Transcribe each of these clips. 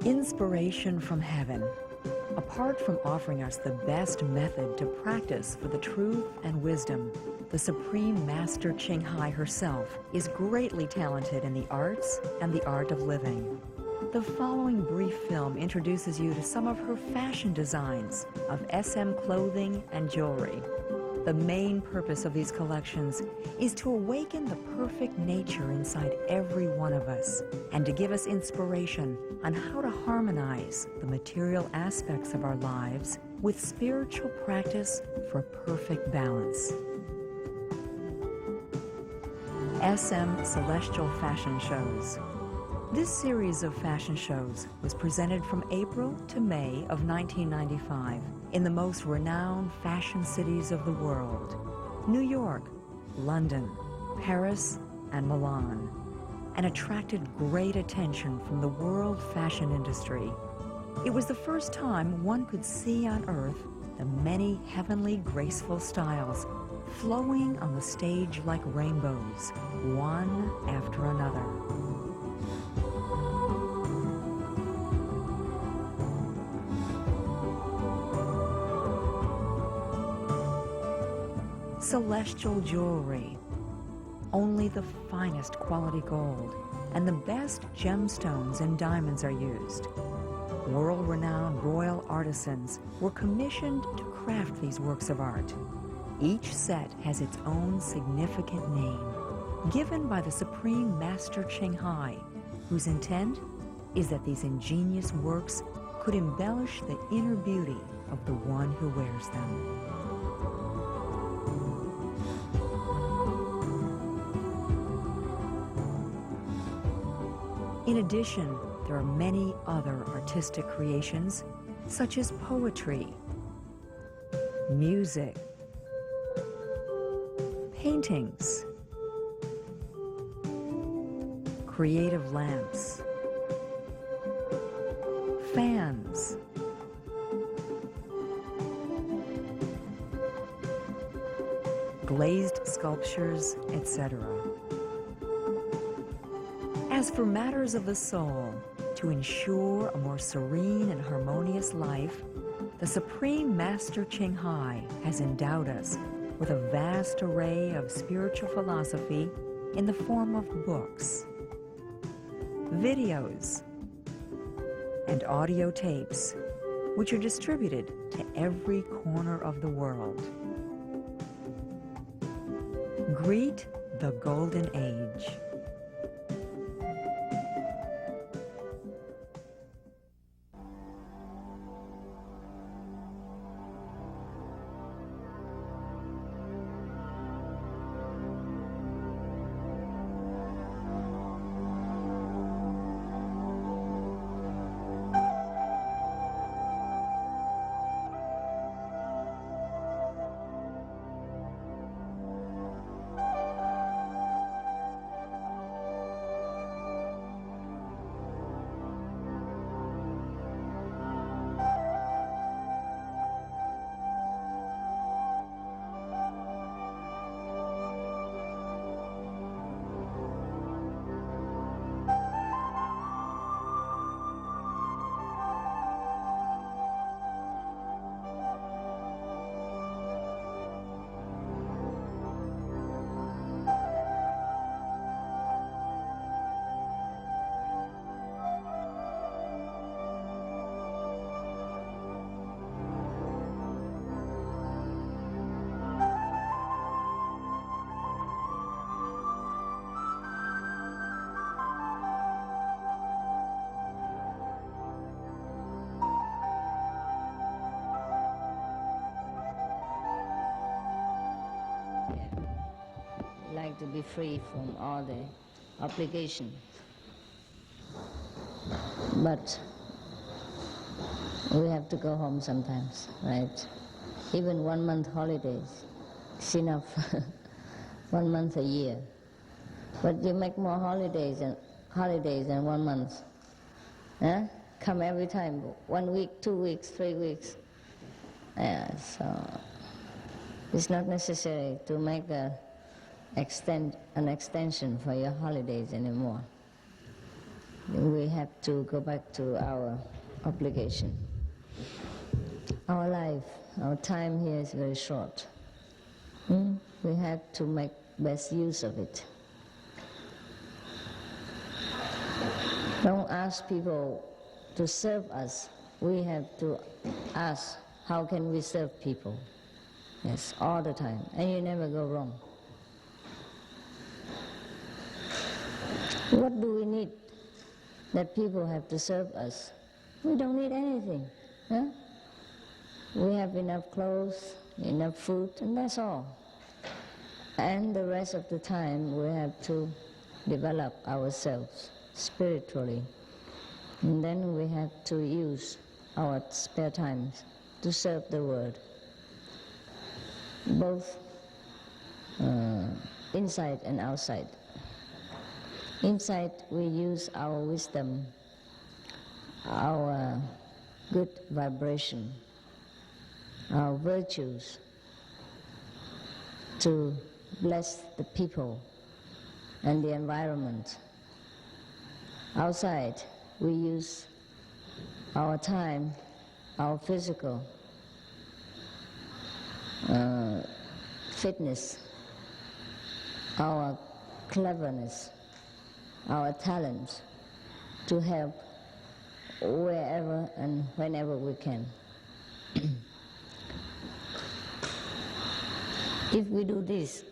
Inspiration from heaven. Apart from offering us the best method to practice for the truth and wisdom, the Supreme Master Ching Hai herself is greatly talented in the arts and the art of living. The following brief film introduces you to some of her fashion designs of SM clothing and jewelry. The main purpose of these collections is to awaken the perfect nature inside every one of us and to give us inspiration on how to harmonize the material aspects of our lives with spiritual practice for perfect balance. SM Celestial Fashion Shows. This series of fashion shows was presented from April to May of 1995 in the most renowned fashion cities of the world: New York, London, Paris, and Milan, and attracted great attention from the world fashion industry. It was the first time one could see on Earth the many heavenly graceful styles flowing on the stage like rainbows, one after another. Celestial jewelry. Only the finest quality gold and the best gemstones and diamonds are used. World-renowned royal artisans were commissioned to craft these works of art. Each set has its own significant name, given by the Supreme Master Ching Hai, whose intent is that these ingenious works could embellish the inner beauty of the one who wears them. In addition, there are many other artistic creations, such as poetry, music, paintings, creative lamps, fans, glazed sculptures, etc. As for matters of the soul, to ensure a more serene and harmonious life, the Supreme Master Ching Hai has endowed us with a vast array of spiritual philosophy in the form of books, videos, and audio tapes, which are distributed to every corner of the world. Greet the Golden Age. Like to be free from all the obligation. But we have to go home sometimes, right? Even 1 month holidays is enough. 1 month a year. But you make more holidays than 1 month. Eh? Come every time, 1 week, 2 weeks, 3 weeks. Yeah, so it's not necessary to make an extension for your holidays anymore. we have to go back to our obligation. Our life, our time here is very short. We have to make best use of it. Don't ask people to serve us. We have to ask, how can we serve people? Yes, all the time, and you never go wrong. What do we need that people have to serve us? We don't need anything. Huh? We have enough clothes, enough food, and that's all. And the rest of the time we have to develop ourselves spiritually. And then we have to use our spare times to serve the world, both inside and outside. Inside we use our wisdom, our good vibration, our virtues to bless the people and the environment. Outside we use our time, our physical fitness, our cleverness, our talents to help wherever and whenever we can. If we do this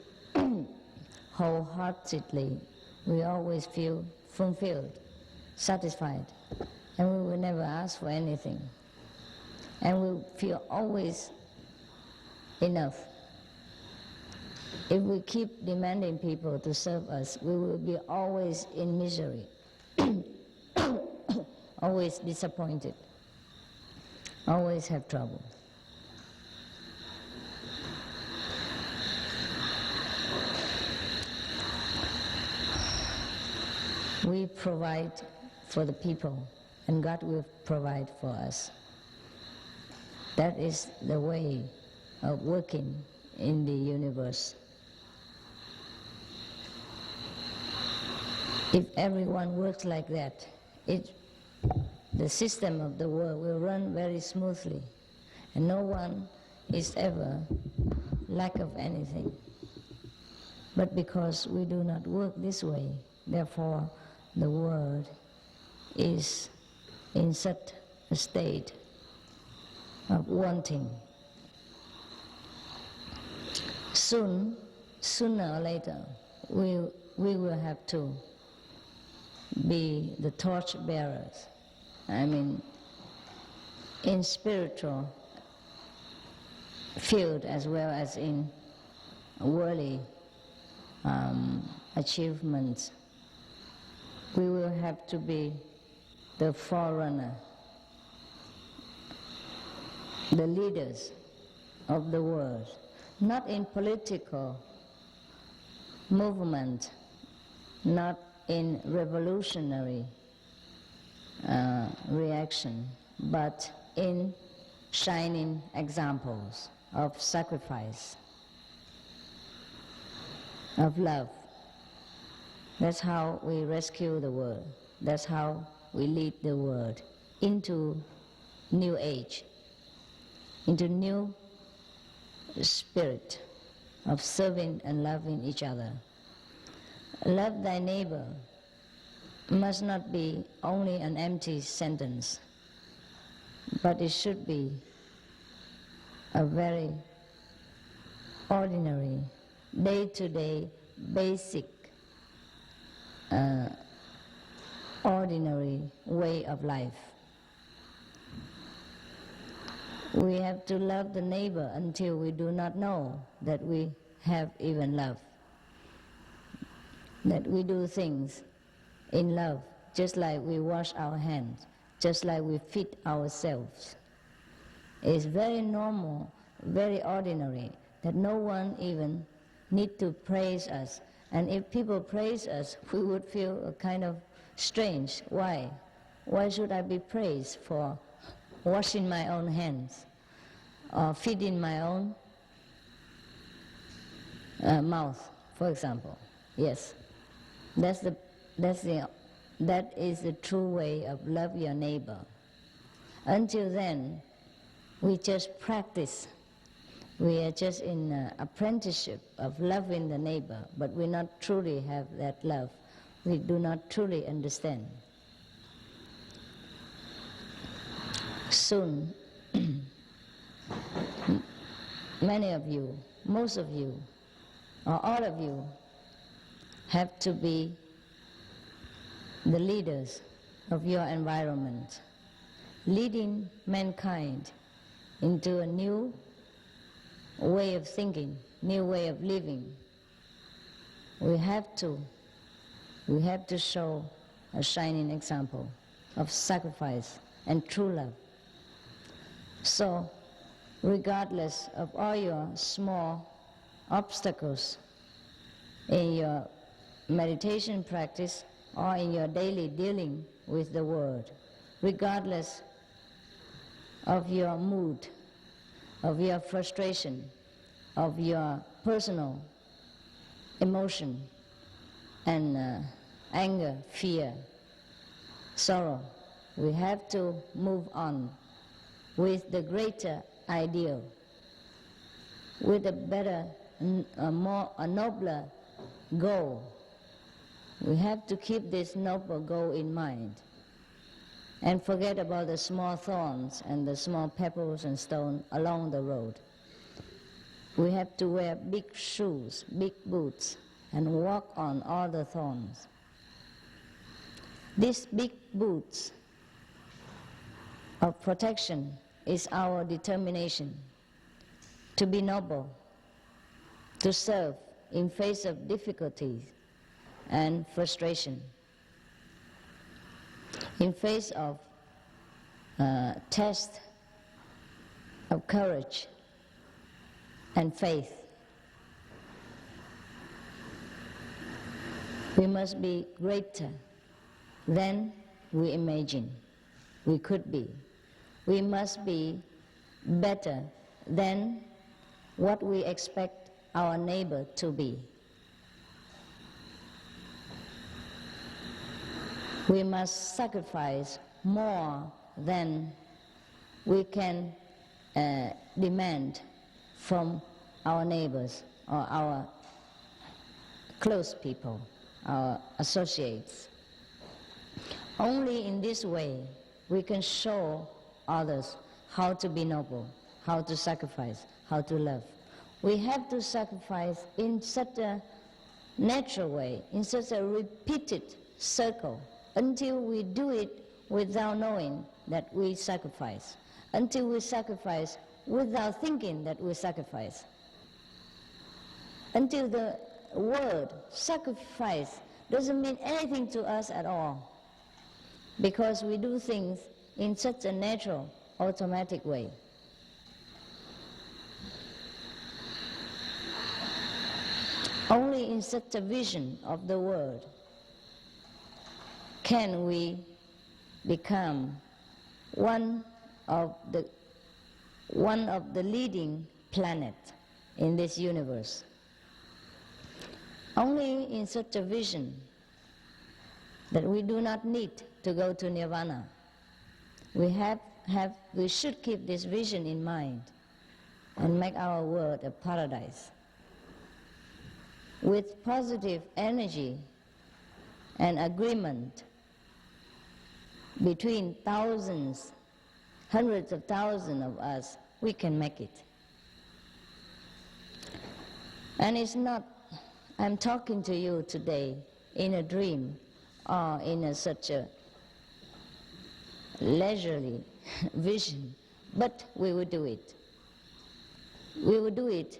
wholeheartedly, we always feel fulfilled, satisfied, and we will never ask for anything. And we feel always enough. If we keep demanding people to serve us, we will be always in misery, always disappointed, always have trouble. We provide for the people, and God will provide for us. That is the way of working in the universe. If everyone works like that, the system of the world will run very smoothly, and no one is ever lack of anything. But because we do not work this way, therefore the world is in such a state of wanting. Sooner or later, we will have to be the torch bearers. I mean, in spiritual field as well as in worldly achievements. We will have to be the forerunner, the leaders of the world, not in political movement, not in revolutionary reaction, but in shining examples of sacrifice, of love. That's how we rescue the world. That's how we lead the world into new age, into new spirit of serving and loving each other. Love thy neighbor must not be only an empty sentence, but it should be a very ordinary, day-to-day, basic, ordinary way of life. We have to love the neighbor until we do not know that we have even love, that we do things in love, just like we wash our hands, just like we feed ourselves. It's very normal, very ordinary, that no one even need to praise us. And if people praise us, we would feel a kind of strange. Why? Why should I be praised for washing my own hands or feeding my own mouth, for example? Yes, that's the that is the true way of love your neighbor. Until then, we just practice. We are just in apprenticeship of loving the neighbor, but we not truly have that love. We do not truly understand. Soon, many of you, most of you, or all of you, have to be the leaders of your environment, leading mankind into a new way of thinking, new way of living. We have to show a shining example of sacrifice and true love. So, regardless of all your small obstacles in your meditation practice or in your daily dealing with the world, regardless of your mood, of your frustration, of your personal emotion and anger, fear, sorrow, we have to move on with the greater ideal, with a better, a nobler goal. We have to keep this noble goal in mind and forget about the small thorns and the small pebbles and stones along the road. We have to wear big shoes, big boots, and walk on all the thorns. These big boots of protection is our determination to be noble, to serve in face of difficulties and frustration, in face of test of courage and faith. We must be greater than we imagine we could be. We must be better than what we expect our neighbor to be. We must sacrifice more than we can demand from our neighbors or our close people, our associates. Only in this way we can show others how to be noble, how to sacrifice, how to love. We have to sacrifice in such a natural way, in such a repeated circle, until we do it without knowing that we sacrifice, until we sacrifice without thinking that we sacrifice, until the word sacrifice doesn't mean anything to us at all, because we do things in such a natural, automatic way. Only in such a vision of the world can we become one of the leading planet in this universe. Only in such a vision that we do not need to go to nirvana. We should keep this vision in mind and make our world a paradise with positive energy and agreement between thousands, hundreds of thousands of us. We can make it. And it's not, I'm talking to you today in a dream or in such a leisurely vision, but we will do it. We will do it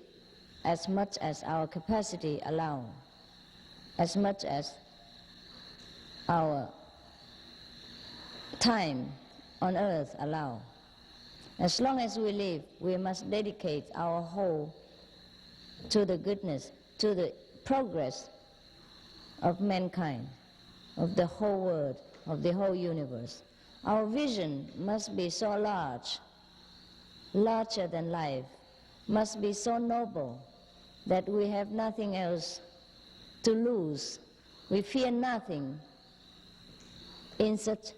as much as our capacity allows, as much as our time on earth allows. As long as we live, we must dedicate our whole to the goodness, to the progress of mankind, of the whole world, of the whole universe. Our vision must be so large, larger than life, must be so noble that we have nothing else to lose. We fear nothing in such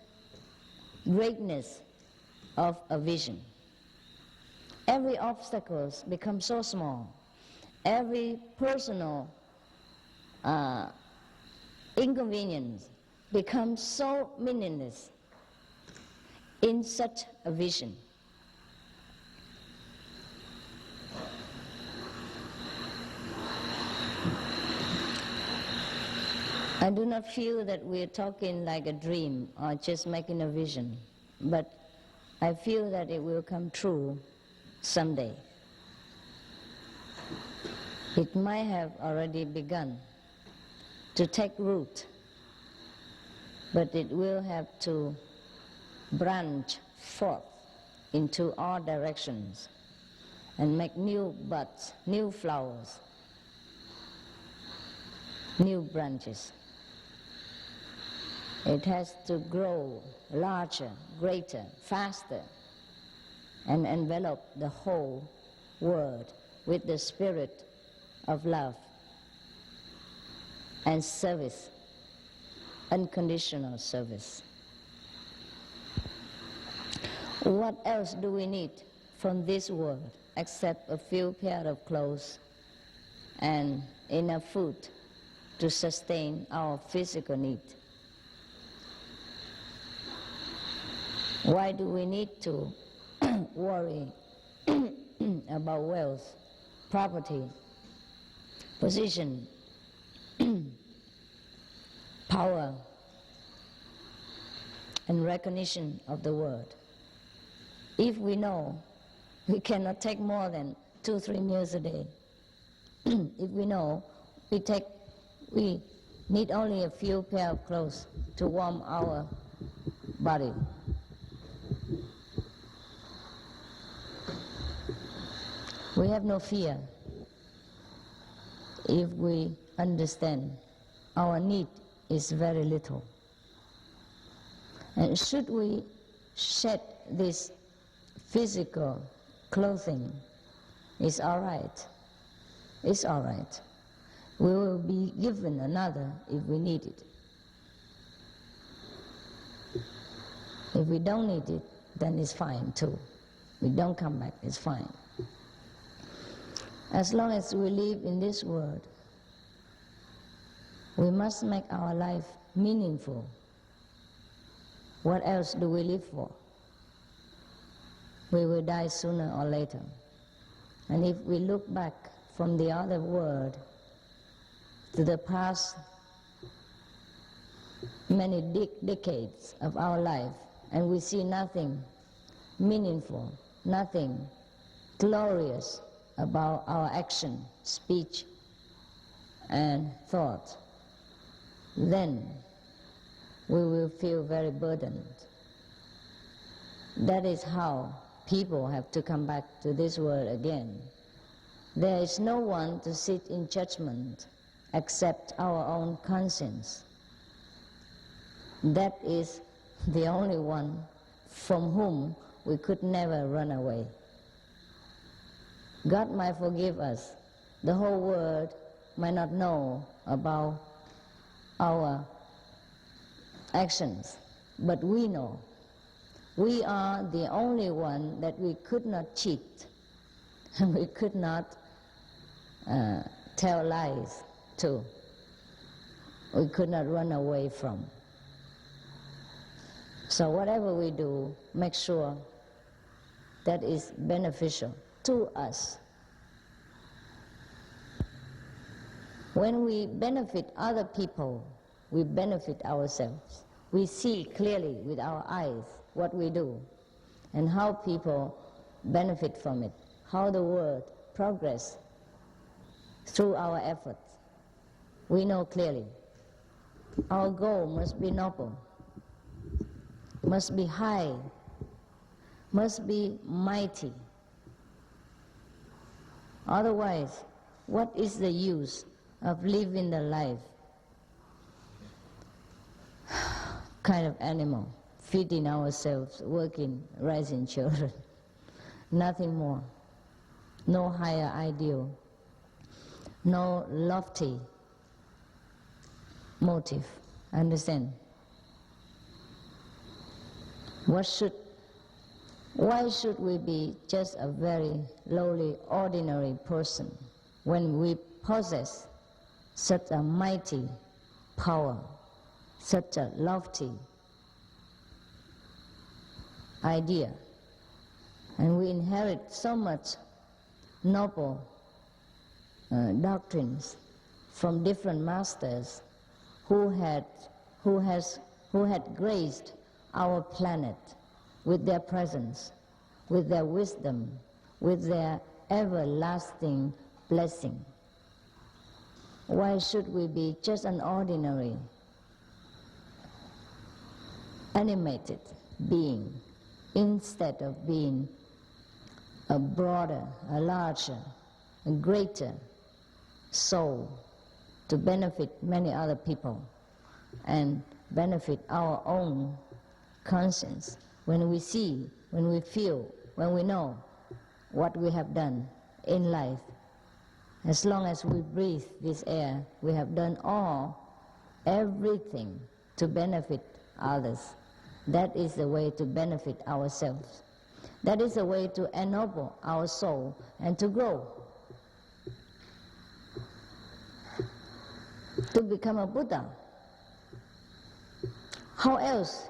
greatness of a vision. Every obstacle becomes so small. Every personal inconvenience becomes so meaningless in such a vision. I do not feel that we are talking like a dream or just making a vision, but I feel that it will come true someday. It might have already begun to take root, but it will have to branch forth into all directions and make new buds, new flowers, new branches. It has to grow larger, greater, faster, and envelop the whole world with the spirit of love and service, unconditional service. What else do we need from this world except a few pairs of clothes and enough food to sustain our physical need? Why do we need to worry about wealth, property, position, power, and recognition of the world? If we know we cannot take more than 2-3 meals a day, if we know we need only a few pairs of clothes to warm our body, we have no fear if we understand our need is very little. And should we shed this physical clothing, it's all right. It's all right. We will be given another if we need it. If we don't need it, then it's fine too. We don't come back, it's fine. As long as we live in this world, we must make our life meaningful. What else do we live for? We will die sooner or later. And if we look back from the other world to the past many decades of our life, and we see nothing meaningful, nothing glorious about our action, speech, and thought, then we will feel very burdened. That is how people have to come back to this world again. There is no one to sit in judgment except our own conscience. That is the only one from whom we could never run away. God might forgive us. The whole world might not know about our actions, but we know. We are the only one that we could not cheat, we could not tell lies to, we could not run away from. So whatever we do, make sure that is beneficial to us. When we benefit other people, we benefit ourselves. We see clearly with our eyes what we do and how people benefit from it, how the world progresses through our efforts. We know clearly. Our goal must be noble, must be high, must be mighty. Otherwise, what is the use of living the life kind of animal, feeding ourselves, working, raising children? Nothing more. No higher ideal, no lofty motive. Understand? Why should we be just a very lowly, ordinary person when we possess such a mighty power, such a lofty idea, and we inherit so much noble doctrines from different masters who had graced our planet with their presence, with their wisdom, with their everlasting blessing. Why should we be just an ordinary, animated being instead of being a broader, a larger, a greater soul to benefit many other people and benefit our own conscience when we see, when we feel, when we know what we have done in life. As long as we breathe this air, we have done everything to benefit others. That is the way to benefit ourselves. That is the way to ennoble our soul and to grow, to become a Buddha. How else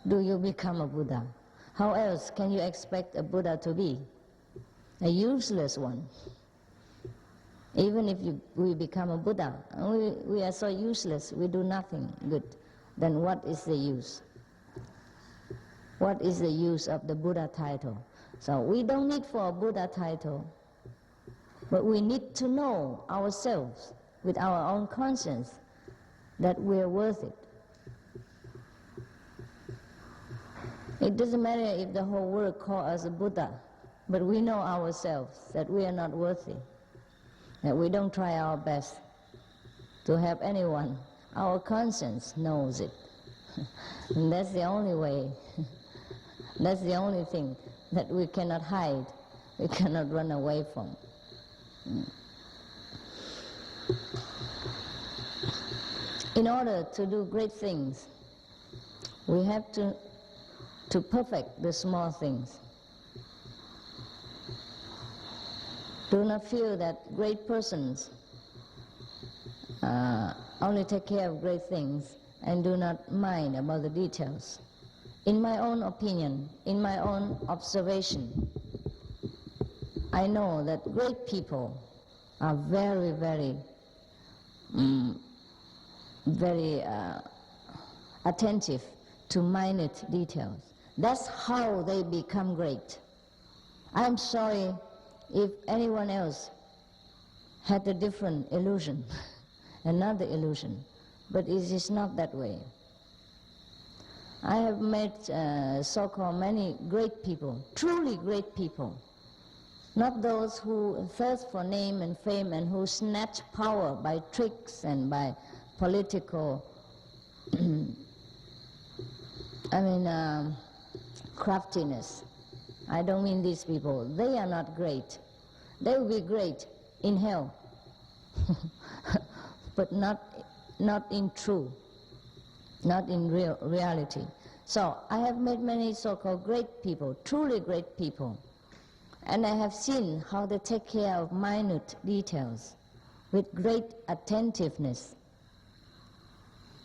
do you become a Buddha? How else can you expect a Buddha to be? A useless one. Even if we become a Buddha, we are so useless, we do nothing good, then what is the use? What is the use of the Buddha title? So we don't need for a Buddha title, but we need to know ourselves with our own conscience that we are worth it. It doesn't matter if the whole world calls us a Buddha, but we know ourselves that we are not worthy, that we don't try our best to help anyone. Our conscience knows it. And that's the only way. That's the only thing that we cannot hide, we cannot run away from. In order to do great things, we have to perfect the small things. Do not feel that great persons only take care of great things and do not mind about the details. In my own opinion, in my own observation, I know that great people are very, very, very attentive to minute details. That's how they become great. I'm sorry if anyone else had a different illusion, another illusion, but it is not that way. I have met so-called many great people, truly great people, not those who thirst for name and fame and who snatch power by tricks and by political craftiness. I don't mean these people. They are not great. They will be great in hell, but not in truth, not in reality. So I have met many so-called great people, truly great people, and I have seen how they take care of minute details with great attentiveness,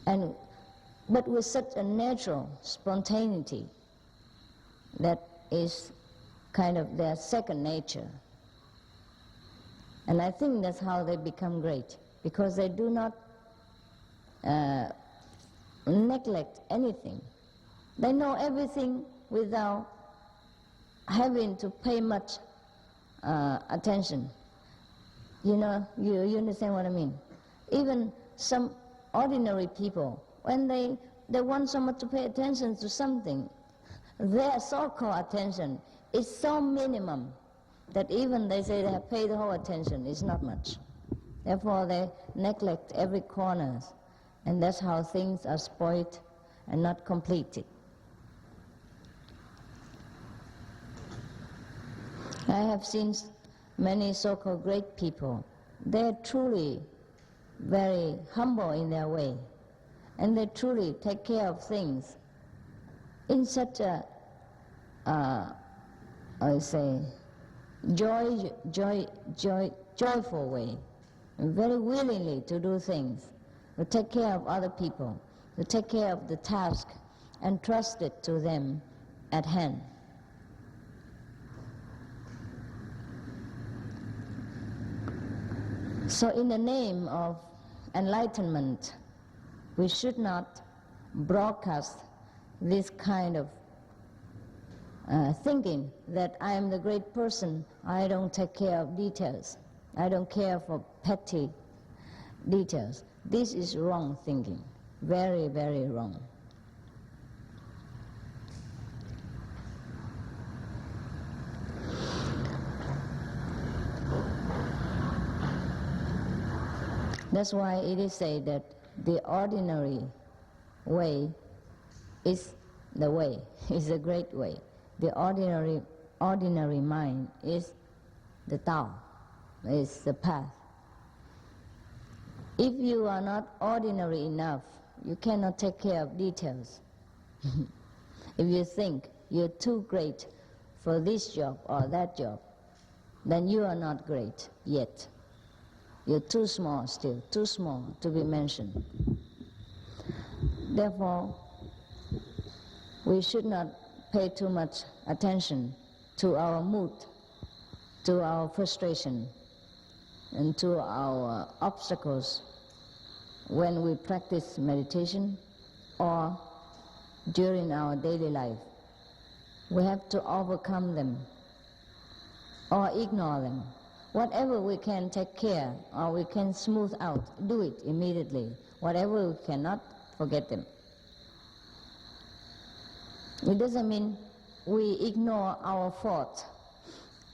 but with such a natural spontaneity that is kind of their second nature. And I think that's how they become great, because they do not neglect anything. They know everything without having to pay much attention. You know, you understand what I mean? Even some ordinary people, when they want so much to pay attention to something, their so-called attention is so minimum that even they say they have paid the whole attention, it's not much. Therefore they neglect every corner, and that's how things are spoiled and not completed. I have seen many so-called great people. They're truly very humble in their way, and they truly take care of things in such a I say, joyful way, and very willingly to do things, to take care of other people, to take care of the task, and trust it to them at hand. So in the name of enlightenment, we should not broadcast this kind of thinking that I am the great person, I don't take care of details, I don't care for petty details. This is wrong thinking, very, very wrong. That's why it is said that the ordinary way is the way, is a great way. The ordinary mind is the Tao, is the path. If you are not ordinary enough, you cannot take care of details. If you think you're too great for this job or that job, then you are not great yet. You're too small still, too small to be mentioned. Therefore, we should not pay too much attention to our mood, to our frustration, and to our obstacles when we practice meditation or during our daily life. We have to overcome them or ignore them. Whatever we can take care or we can smooth out, do it immediately. Whatever we cannot, forget them. It doesn't mean we ignore our faults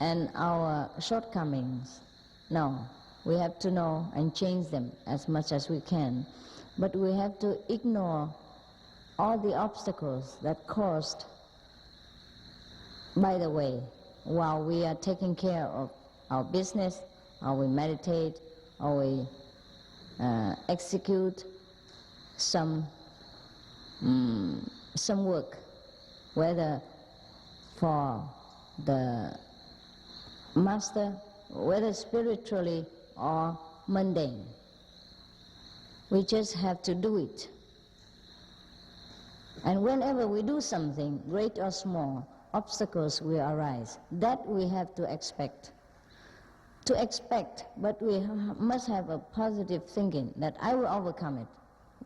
and our shortcomings. No, we have to know and change them as much as we can. But we have to ignore all the obstacles that caused by the way while we are taking care of our business, or we meditate, or we execute some work, whether for the master, whether spiritually or mundane. We just have to do it. And whenever we do something, great or small, obstacles will arise. That we have to expect. But we must have a positive thinking that I will overcome it.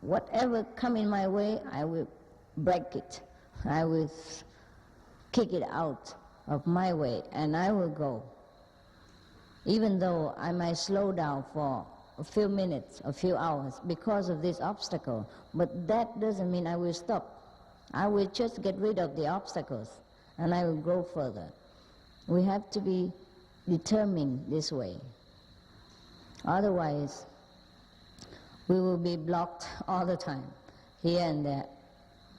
Whatever come in my way, I will break it. I will kick it out of my way and I will go. Even though I might slow down for a few minutes, a few hours because of this obstacle, but that doesn't mean I will stop. I will just get rid of the obstacles and I will go further. We have to be determined this way. Otherwise, we will be blocked all the time, here and there.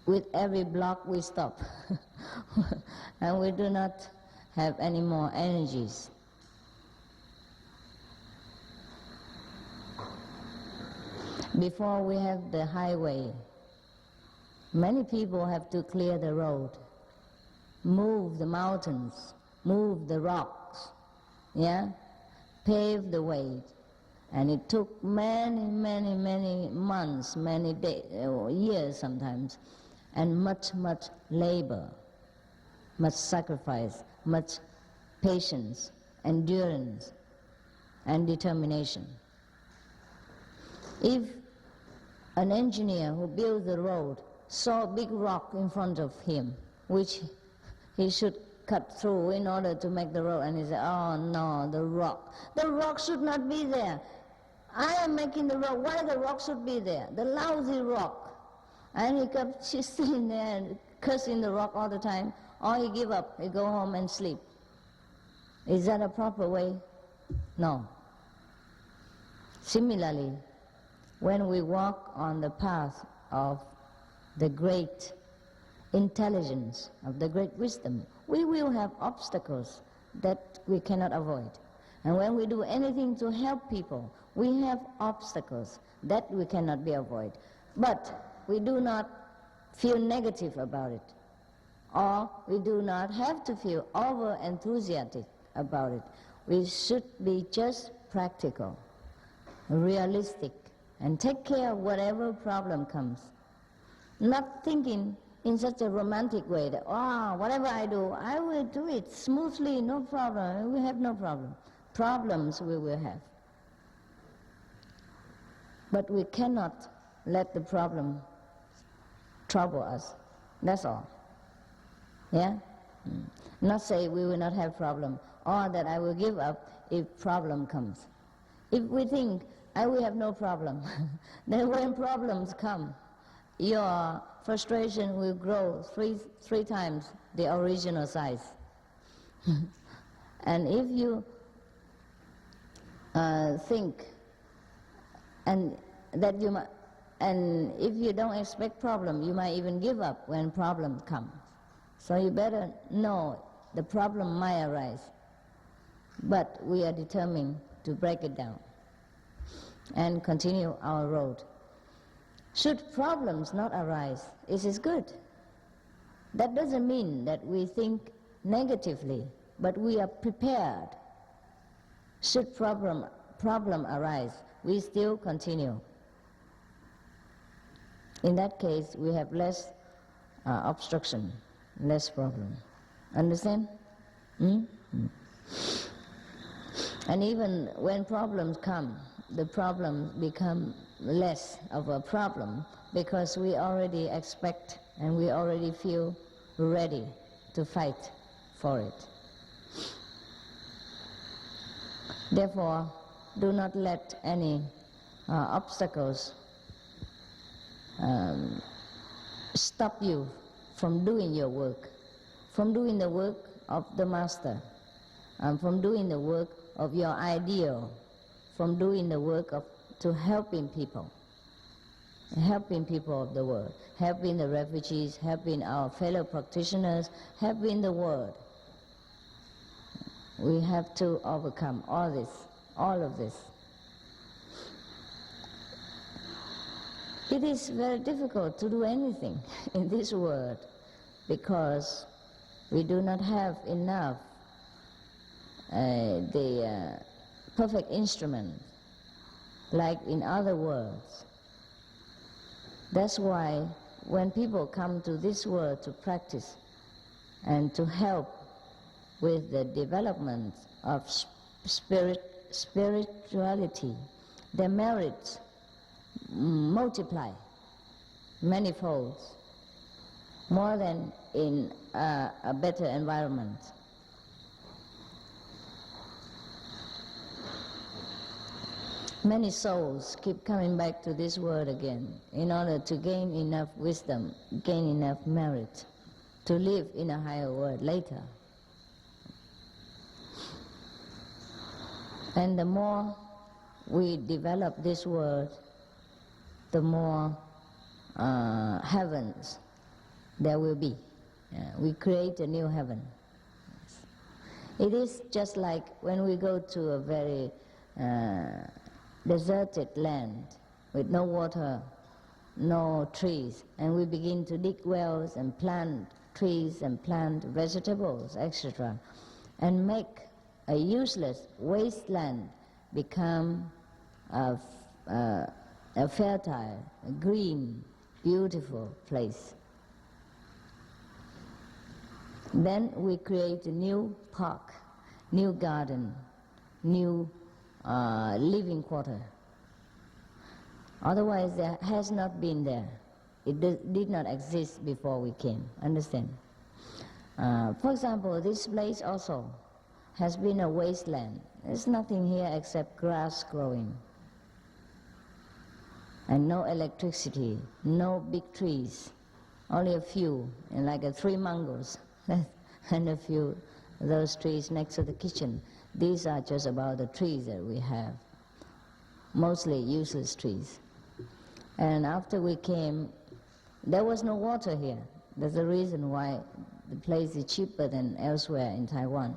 With every block we stop and we do not have any more energies. Before we have the highway, many people have to clear the road, move the mountains, move the rocks, pave the way. And it took many months, many days, or years sometimes, and much labor, much sacrifice, much patience, endurance, and determination. If an engineer who built the road saw a big rock in front of him, which he should cut through in order to make the road, and he said, oh no, the rock should not be there. I am making the road, why the rock should be there? The lousy rock. And he kept sitting there and cursing the rock all the time, or he give up, he go home and sleep. Is that a proper way? No. Similarly, when we walk on the path of the great intelligence, of the great wisdom, we will have obstacles that we cannot avoid. And when we do anything to help people, we have obstacles that we cannot be avoided. But we do not feel negative about it. or we do not have to feel over-enthusiastic about it. We should be just practical, realistic, and take care of whatever problem comes. Not thinking in such a romantic way that, whatever I do, I will do it smoothly, no problem, we have no problem. Problems we will have. But we cannot let the problem trouble us. That's all. Yeah? Not say we will not have problem, or that I will give up if problem comes. If we think I will have no problem, then when problems come, your frustration will grow three times the original size. And if you think and if you don't expect problem, you might even give up when problem comes. So you better know the problem might arise, but we are determined to break it down and continue our road. Should problems not arise, it is good. That doesn't mean that we think negatively, but we are prepared. Should problem arise, we still continue. In that case, we have less obstruction, less problem. Understand? And even when problems come, the problems become less of a problem because we already expect and we already feel ready to fight for it. Therefore, do not let any obstacles stop you from doing your work, from doing the work of the Master, from doing the work of your ideal, from doing the work to helping people of the world, helping the refugees, helping our fellow practitioners, helping the world. We have to overcome all of this. It is very difficult to do anything in this world because we do not have enough the perfect instrument like in other worlds. That's why when people come to this world to practice and to help with the development of spirituality, their merits multiply manifold, more than in a better environment. Many souls keep coming back to this world again in order to gain enough wisdom, gain enough merit to live in a higher world later. And the more we develop this world, the more heavens there will be. We create a new heaven. It is just like when we go to a very deserted land with no water, no trees, and we begin to dig wells and plant trees and plant vegetables, etc., and make a useless wasteland become a fertile, a green, beautiful place. Then we create a new park, new garden, new living quarter. Otherwise, there has not been there. It did not exist before we came. Understand? For example, this place also has been a wasteland. There's nothing here except grass growing. And no electricity, no big trees, only a few, and like 3 mangoes, and a few of those trees next to the kitchen. These are just about the trees that we have, mostly useless trees. And after we came, there was no water here. That's the reason why the place is cheaper than elsewhere in Taiwan.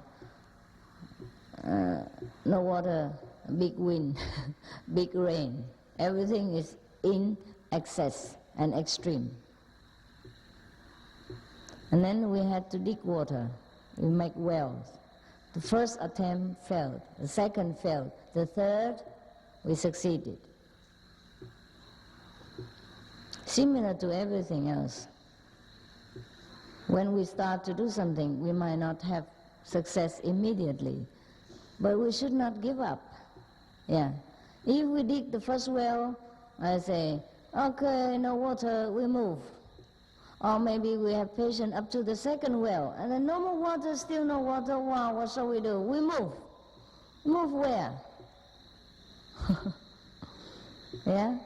No water, big wind, big rain. Everything is in excess and extreme. And then we had to dig water. We make wells. The first attempt failed. The second failed. The third, we succeeded. Similar to everything else. When we start to do something, we might not have success immediately, but we should not give up. Yeah. If we dig the first well, I say, okay, no water, we move. Or maybe we have patience up to the second well, and then no more water, still no water. Wow, what shall we do? We move. Move where? Yeah?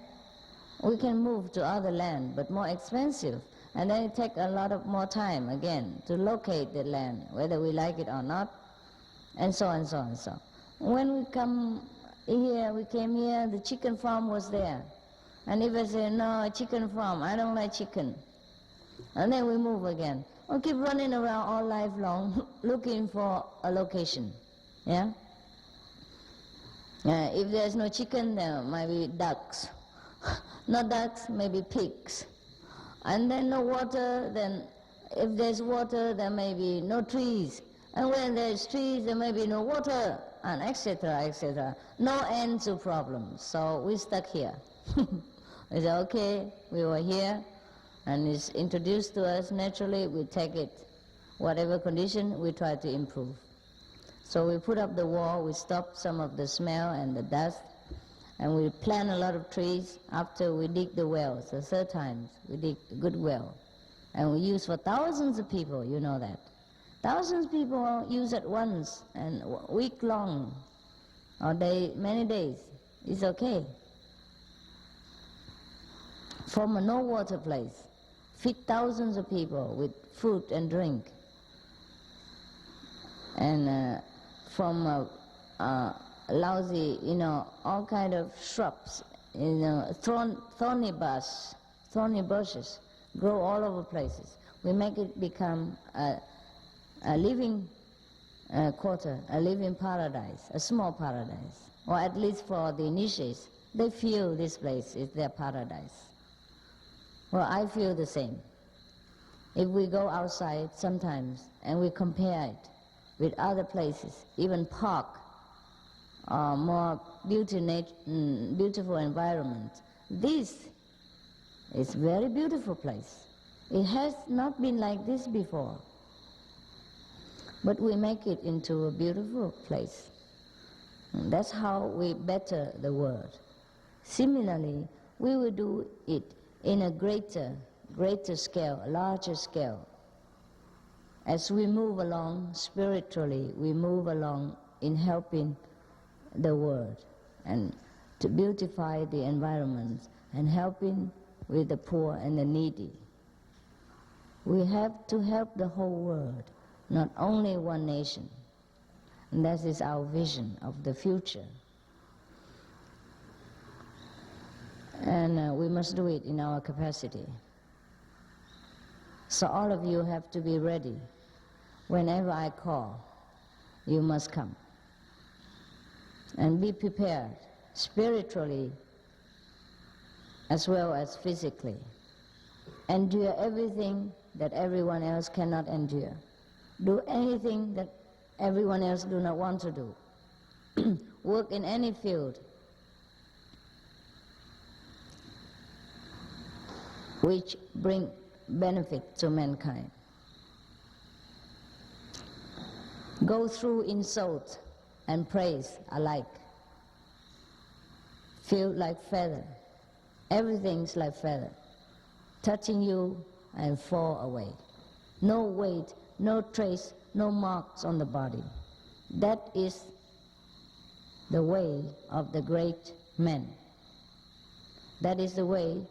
We can move to other land, but more expensive. And then it takes a lot of more time again to locate the land, whether we like it or not, and so on and so on and so on. When we came here, the chicken farm was there. And if I say, no, chicken farm, I don't like chicken. And then we move again. We keep running around all life long looking for a location. Yeah? If there's no chicken, there might be ducks. No ducks, maybe pigs. And then no water, then if there's water, there may be no trees. And when there's trees, there may be no water, and etc., etc. No end to problems. So we stuck here. We said, okay, we were here, and it's introduced to us naturally, we take it. Whatever condition, we try to improve. So we put up the wall, we stop some of the smell and the dust, and we plant a lot of trees after we dig the wells. The third time, we dig a good well. And we use for thousands of people, you know that. Thousands of people use at once, and week long, or many days. It's okay. From a no water place, feed thousands of people with food and drink. And from lousy, all kind of shrubs, thorny bushes grow all over places. We make it become a living quarter, a living paradise, a small paradise. Or at least for the initiates, they feel this place is their paradise. Well, I feel the same. If we go outside sometimes and we compare it with other places, even park, more beautiful environment, this is very beautiful place. It has not been like this before. But we make it into a beautiful place. And that's how we better the world. Similarly, we will do it in a greater scale, a larger scale. As we move along spiritually, we move along in helping the world and to beautify the environment and helping with the poor and the needy. We have to help the whole world, not only one nation. And that is our vision of the future. And we must do it in our capacity. So all of you have to be ready. Whenever I call, you must come. And be prepared, spiritually as well as physically. Endure everything that everyone else cannot endure. Do anything that everyone else do not want to do. Work in any field which bring benefit to mankind. Go through insult and praise alike. Feel like feather. Everything's like feather, touching you and fall away. No weight, no trace, no marks on the body. That is the way of the great men. That is the way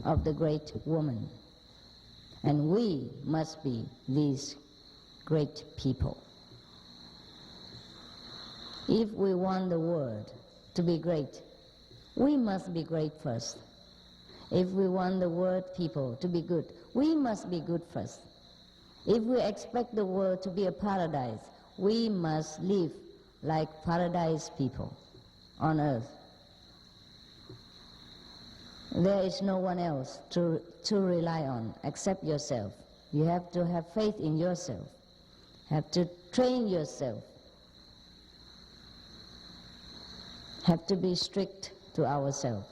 of the great woman. And we must be these great people. If we want the world to be great, we must be great first. If we want the world people to be good, we must be good first. If we expect the world to be a paradise, we must live like paradise people on earth. There is no one else to rely on except yourself. You have to have faith in yourself, have to train yourself, have to be strict to ourselves.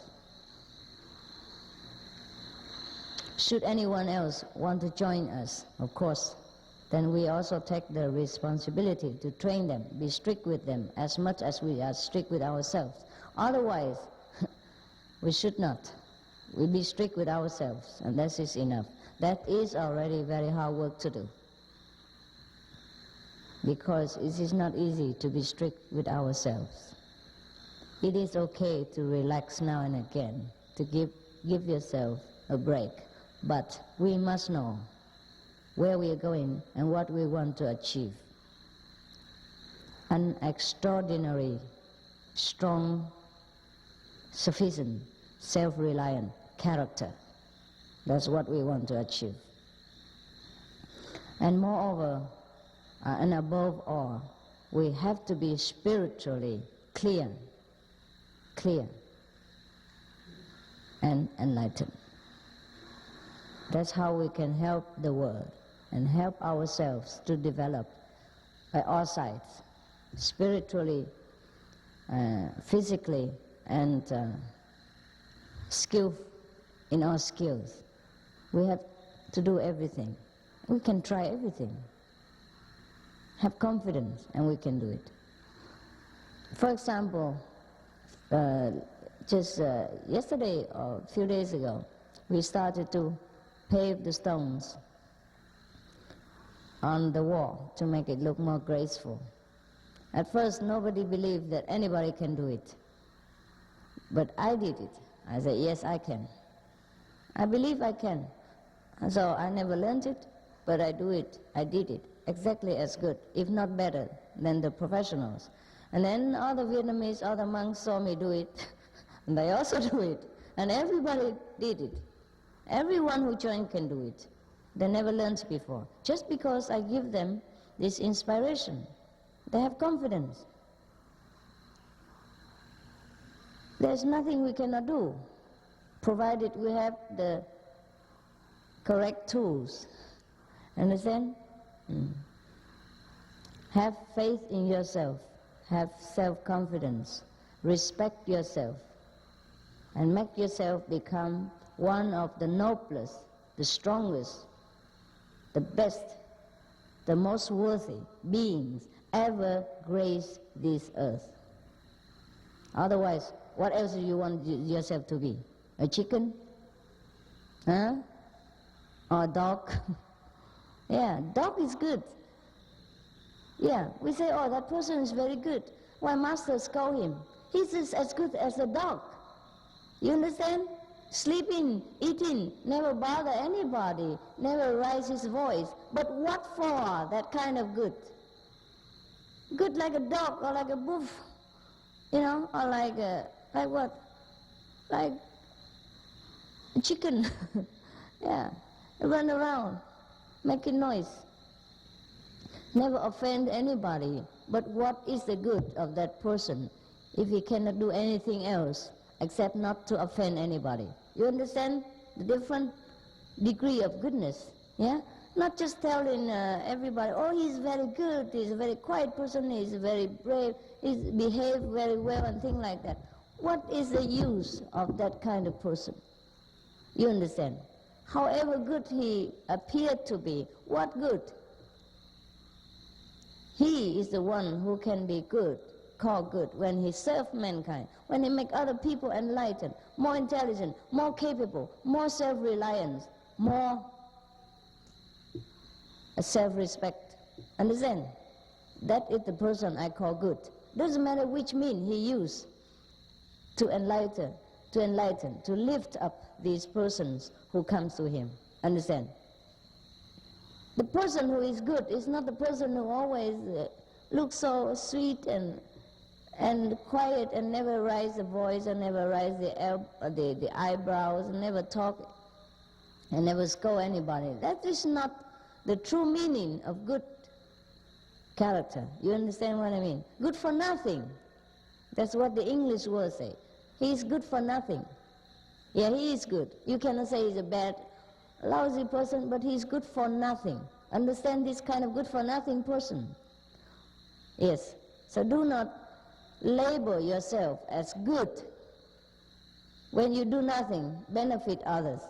Should anyone else want to join us, of course, then we also take the responsibility to train them, be strict with them as much as we are strict with ourselves. Otherwise, we should not. We be strict with ourselves, and that is enough. That is already very hard work to do, because it is not easy to be strict with ourselves. It is okay to relax now and again, to give yourself a break, but we must know where we are going and what we want to achieve. An extraordinary, strong, sufficient, self-reliant character. That's what we want to achieve. And moreover, and above all, we have to be spiritually clear and enlightened. That's how we can help the world and help ourselves to develop by all sides, spiritually, physically, and in our skills. We have to do everything. We can try everything. Have confidence, and we can do it. For example, just yesterday or a few days ago, we started to pave the stones on the wall to make it look more graceful. At first, nobody believed that anybody can do it. But I did it. I said, yes, I can. I believe I can. And so I never learned it, but I do it. I did it exactly as good, if not better, than the professionals. And then all the Vietnamese, all the monks saw me do it, and they also do it. And everybody did it. Everyone who joined can do it. They never learned before. Just because I give them this inspiration, they have confidence. There's nothing we cannot do, provided we have the correct tools. Understand? Have faith in yourself, have self-confidence, respect yourself, and make yourself become one of the noblest, the strongest, the best, the most worthy beings ever grace this earth. Otherwise, what else do you want yourself to be? A chicken? Huh? Or a dog? Yeah, dog is good. Yeah, we say, oh, that person is very good. Why master scold him? He's just as good as a dog. You understand? Sleeping, eating, never bother anybody, never raise his voice. But what for, that kind of good? Good like a dog or like a wolf, you know, or like what? Like a chicken. Yeah, run around, making noise. Never offend anybody. But what is the good of that person if he cannot do anything else except not to offend anybody? You understand the different degree of goodness? Yeah? Not just telling everybody, oh, he's very good, he's a very quiet person, he's very brave, he's behaved very well and things like that. What is the use of that kind of person? You understand? However good he appeared to be, what good? He is the one who can be good, called good, when he serves mankind, when he makes other people enlightened, more intelligent, more capable, more self-reliant, more self-respect. Understand? That is the person I call good. Doesn't matter which mean he used to enlighten, to lift up these persons who come to him. Understand? The person who is good is not the person who always looks so sweet and quiet and never raise the voice and never raise the eyebrows and never talk and never scold anybody. That is not the true meaning of good character. You understand what I mean? Good for nothing. That's what the English word say. He is good for nothing. Yeah, he is good. You cannot say he's a bad lousy person, but he's good for nothing. Understand this kind of good for nothing person. Yes. So do not label yourself as good when you do nothing, benefit others.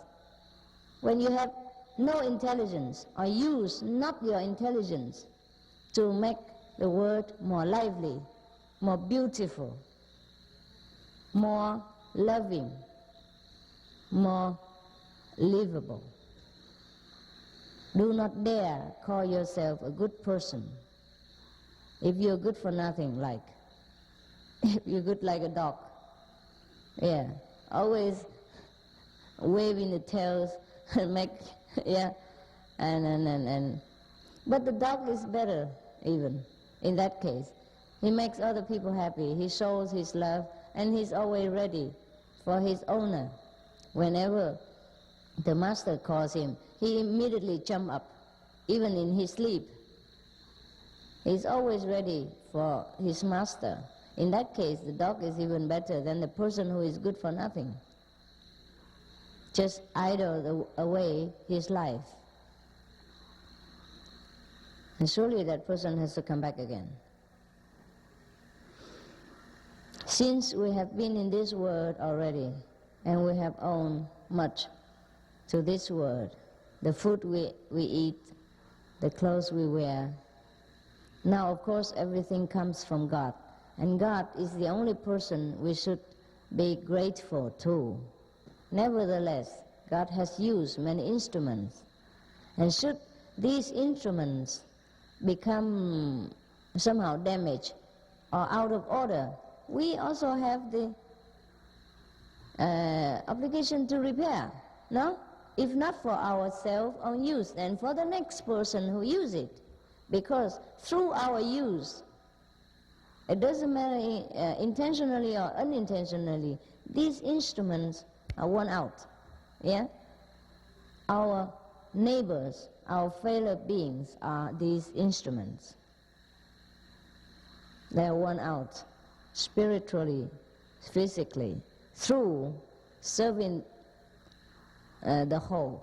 When you have no intelligence, or use not your intelligence to make the world more lively, more beautiful, more loving, more livable. Do not dare call yourself a good person if you're good for nothing, like if you're good like a dog. Yeah, always waving the tails and make, yeah, and but the dog is better even in that case. He makes other people happy, he shows his love, and he's always ready for his owner. Whenever the master calls him, he immediately jumps up, even in his sleep. He's always ready for his master. In that case, the dog is even better than the person who is good for nothing, just idle away his life. And surely that person has to come back again. Since we have been in this world already, and we have owned much to this world, the food we eat, the clothes we wear, now of course everything comes from God, and God is the only person we should be grateful to. Nevertheless, God has used many instruments, and should these instruments become somehow damaged or out of order, we also have the obligation to repair, no? If not for our self-own use, then for the next person who use it. Because through our use, it doesn't matter intentionally or unintentionally, these instruments are worn out. Yeah? Our neighbors, our fellow beings are these instruments. They are worn out spiritually, physically, through serving the whole.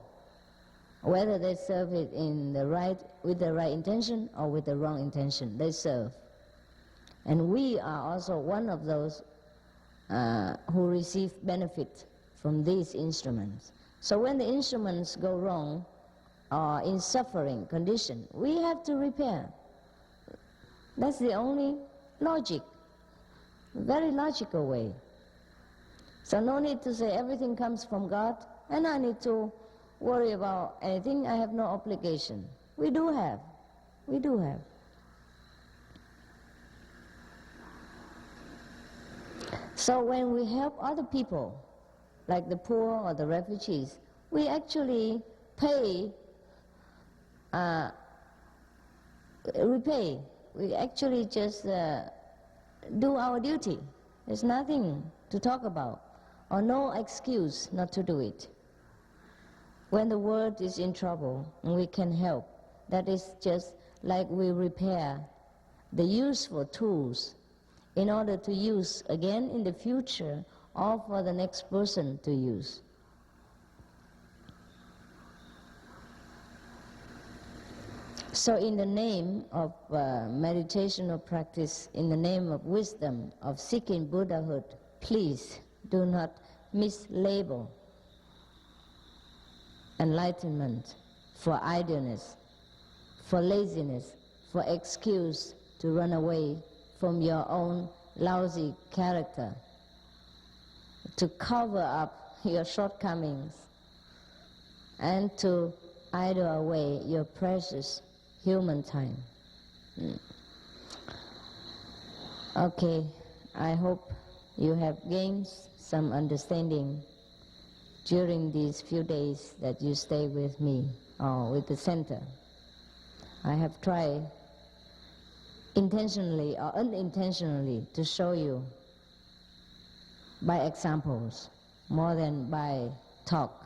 Whether they serve it with the right intention or with the wrong intention, they serve. And we are also one of those who receive benefit from these instruments. So when the instruments go wrong or in suffering condition, we have to repair. That's the only logic, very logical way. So no need to say everything comes from God, and I need to worry about anything. I have no obligation. We do have. So when we help other people, like the poor or the refugees, we actually repay. We actually just do our duty. There's nothing to talk about, or no excuse not to do it. When the world is in trouble and we can help, that is just like we repair the useful tools in order to use again in the future or for the next person to use. So in the name of meditational practice, in the name of wisdom, of seeking Buddhahood, please do not mislabel enlightenment for idleness, for laziness, for excuse to run away from your own lousy character, to cover up your shortcomings, and to idle away your precious human time. Okay, I hope you have gained some understanding during these few days that you stay with me or with the center. I have tried intentionally or unintentionally to show you by examples more than by talk.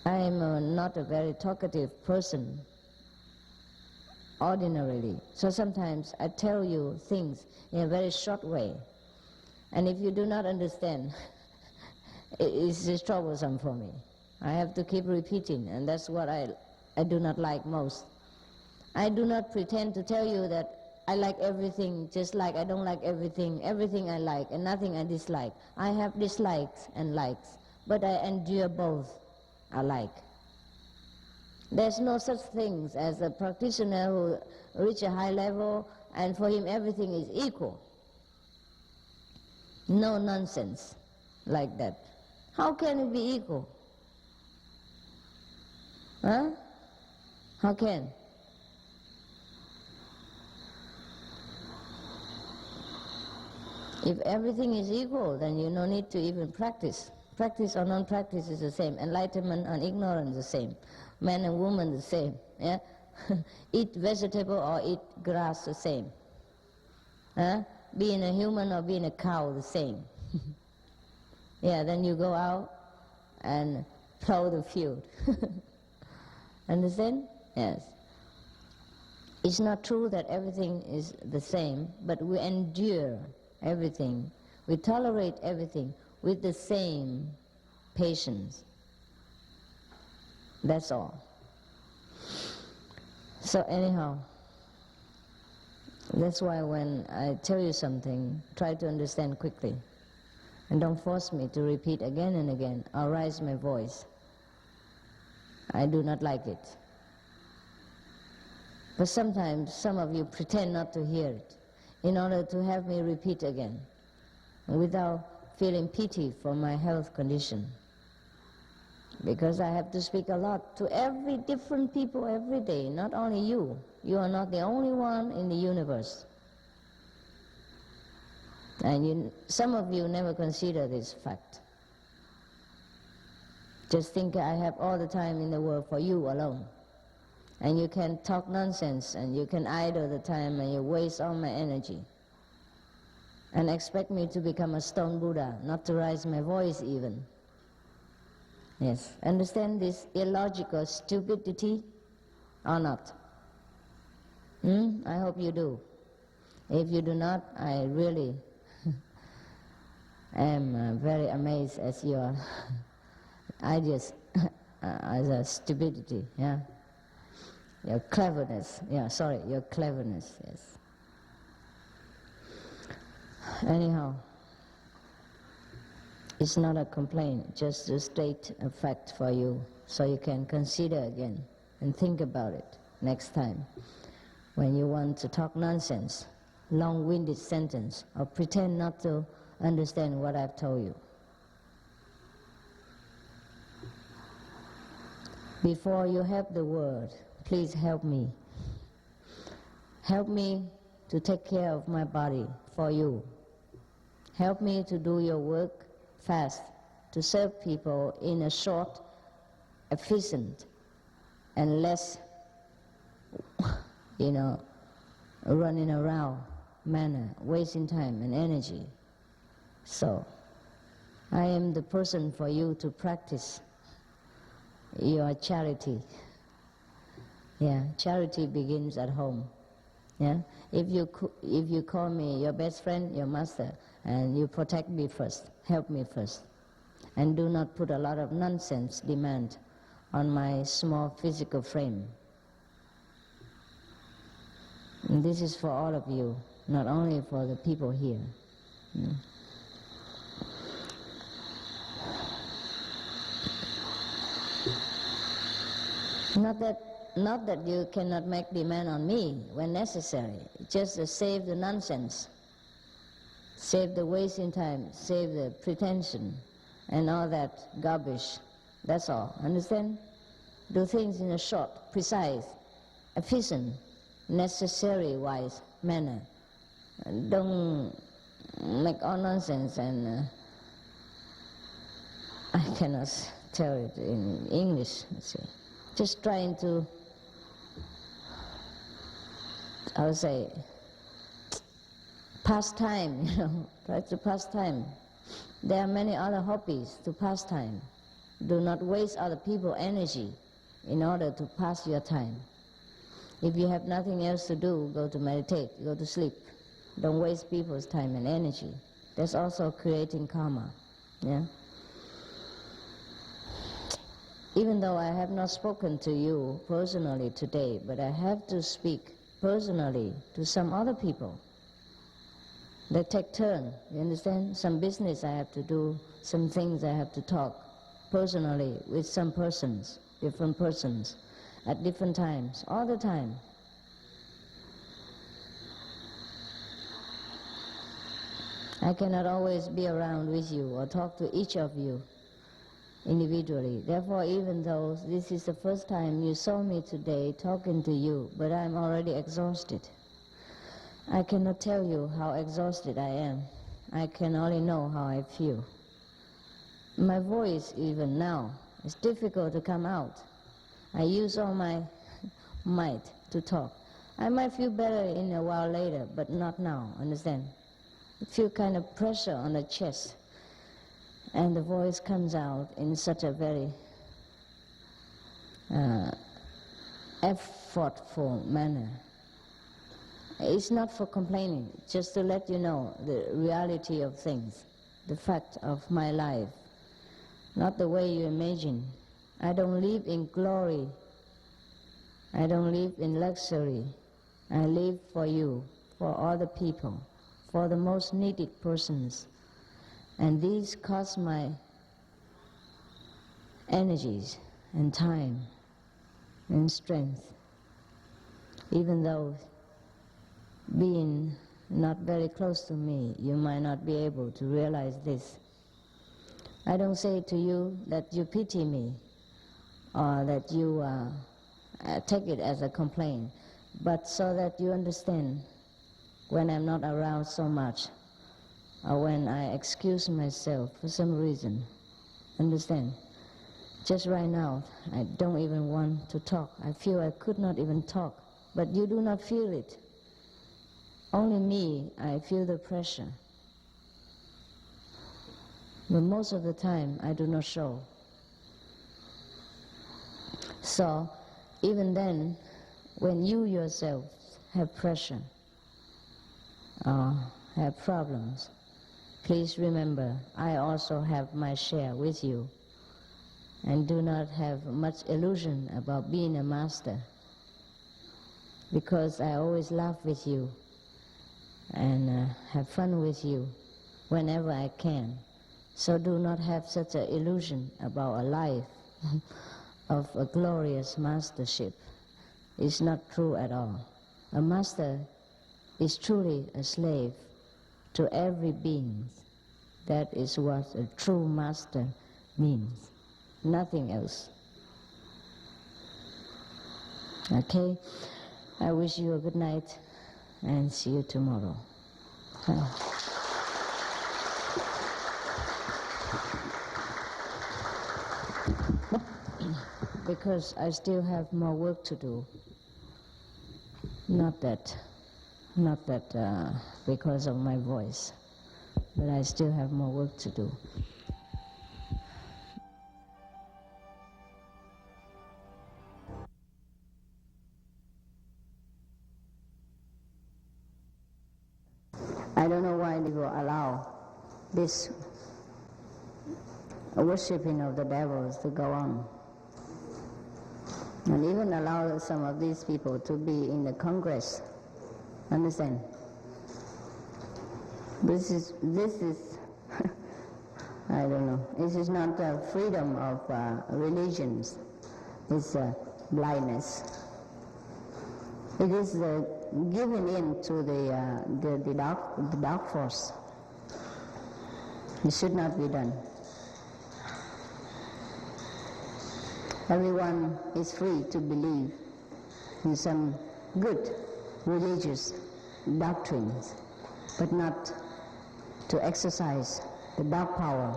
I am not a very talkative person ordinarily, so sometimes I tell you things in a very short way, and if you do not understand, it's just troublesome for me. I have to keep repeating, and that's what I do not like most. I do not pretend to tell you that I like everything, just like I don't like everything. Everything I like and nothing I dislike. I have dislikes and likes, but I endure both alike. There's no such things as a practitioner who reach a high level and for him everything is equal. No nonsense like that. How can it be equal? Huh? How can? If everything is equal, then you no need to even practice. Practice or non-practice is the same. Enlightenment and ignorance the same. Man and woman the same. Yeah? Eat vegetable or eat grass the same. Huh? Being a human or being a cow the same. Yeah, then you go out and plow the field. Understand? Yes. It's not true that everything is the same, but we endure everything. We tolerate everything with the same patience. That's all. So anyhow, that's why when I tell you something, try to understand quickly. And don't force me to repeat again and again or raise my voice. I do not like it. But sometimes some of you pretend not to hear it in order to have me repeat again without feeling pity for my health condition. Because I have to speak a lot to every different people every day, not only you. You are not the only one in the universe. And some of you never consider this fact. Just think I have all the time in the world for you alone. And you can talk nonsense and you can idle the time and you waste all my energy. And expect me to become a stone Buddha, not to raise my voice even. Yes, understand this illogical stupidity or not? I hope you do. If you do not, I really am very amazed at your ideas as a stupidity, yeah? Your cleverness, your cleverness, yes. Anyhow, it's not a complaint, just to state a fact for you so you can consider again and think about it next time when you want to talk nonsense, long-winded sentence, or pretend not to understand what I've told you. Before you help the world, please help me. Help me to take care of my body for you. Help me to do your work fast, to serve people in a short, efficient, and less, running around manner, wasting time and energy. So, I am the person for you to practice your charity. Yeah, charity begins at home. Yeah, if you call me your best friend, your master, and you protect me first, help me first, and do not put a lot of nonsense demand on my small physical frame. And this is for all of you, not only for the people here. Not that you cannot make demand on me when necessary, just to save the nonsense, save the wasting time, save the pretension, and all that garbage. That's all. Understand? Do things in a short, precise, efficient, necessary-wise manner. Don't make all nonsense, and I cannot tell it in English. Let's see. Just trying to, I would say, pass time, try to pass time. There are many other hobbies to pass time. Do not waste other people's energy in order to pass your time. If you have nothing else to do, go to meditate, go to sleep. Don't waste people's time and energy. That's also creating karma. Yeah. even though I have not spoken to you personally today, but I have to speak personally to some other people. They take turn, you understand? Some business I have to do, some things I have to talk personally with some persons, different persons, at different times, all the time. I cannot always be around with you or talk to each of you individually. Therefore, even though this is the first time you saw me today talking to you, but I'm already exhausted. I cannot tell you how exhausted I am. I can only know how I feel. My voice, even now, is difficult to come out. I use all my might to talk. I might feel better in a while later, but not now, understand? I feel kind of pressure on the chest, and the voice comes out in such a very effortful manner. It's not for complaining, just to let you know the reality of things, the fact of my life, not the way you imagine. I don't live in glory. I don't live in luxury. I live for you, for other people, for the most needed persons. And these cost my energies and time and strength, even though being not very close to me, you might not be able to realize this. I don't say to you that you pity me or that you take it as a complaint, but so that you understand when I'm not around so much or when I excuse myself for some reason. Understand? Just right now, I don't even want to talk. I feel I could not even talk, but you do not feel it. Only me, I feel the pressure. But most of the time, I do not show. So, even then, when you yourself have pressure or have problems, please remember, I also have my share with you, and do not have much illusion about being a master, because I always laugh with you and have fun with you whenever I can. So do not have such an illusion about a life of a glorious mastership. It's not true at all. A master is truly a slave to every being. That is what a true master means. Nothing else. Okay? I wish you a good night and see you tomorrow. Because I still have more work to do. Not that because of my voice, but I still have more work to do. I don't know why they will allow this worshipping of the devils to go on, and even allow some of these people to be in the Congress. Understand? This is I don't know. This is not freedom of religions. It's blindness. It is giving in to the dark force. It should not be done. Everyone is free to believe in some good religious doctrines, but not to exercise the dark power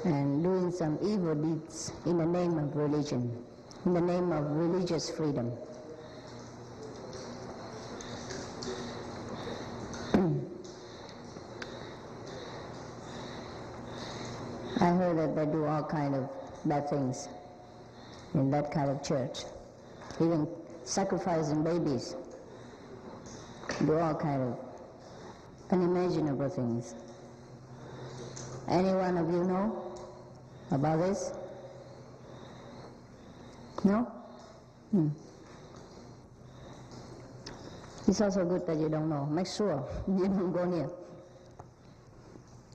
and doing some evil deeds in the name of religion, in the name of religious freedom. I heard that they do all kind of bad things in that kind of church, even sacrificing babies, do all kind of unimaginable things. Any one of you know about this? No? It's also good that you don't know. Make sure you don't go near.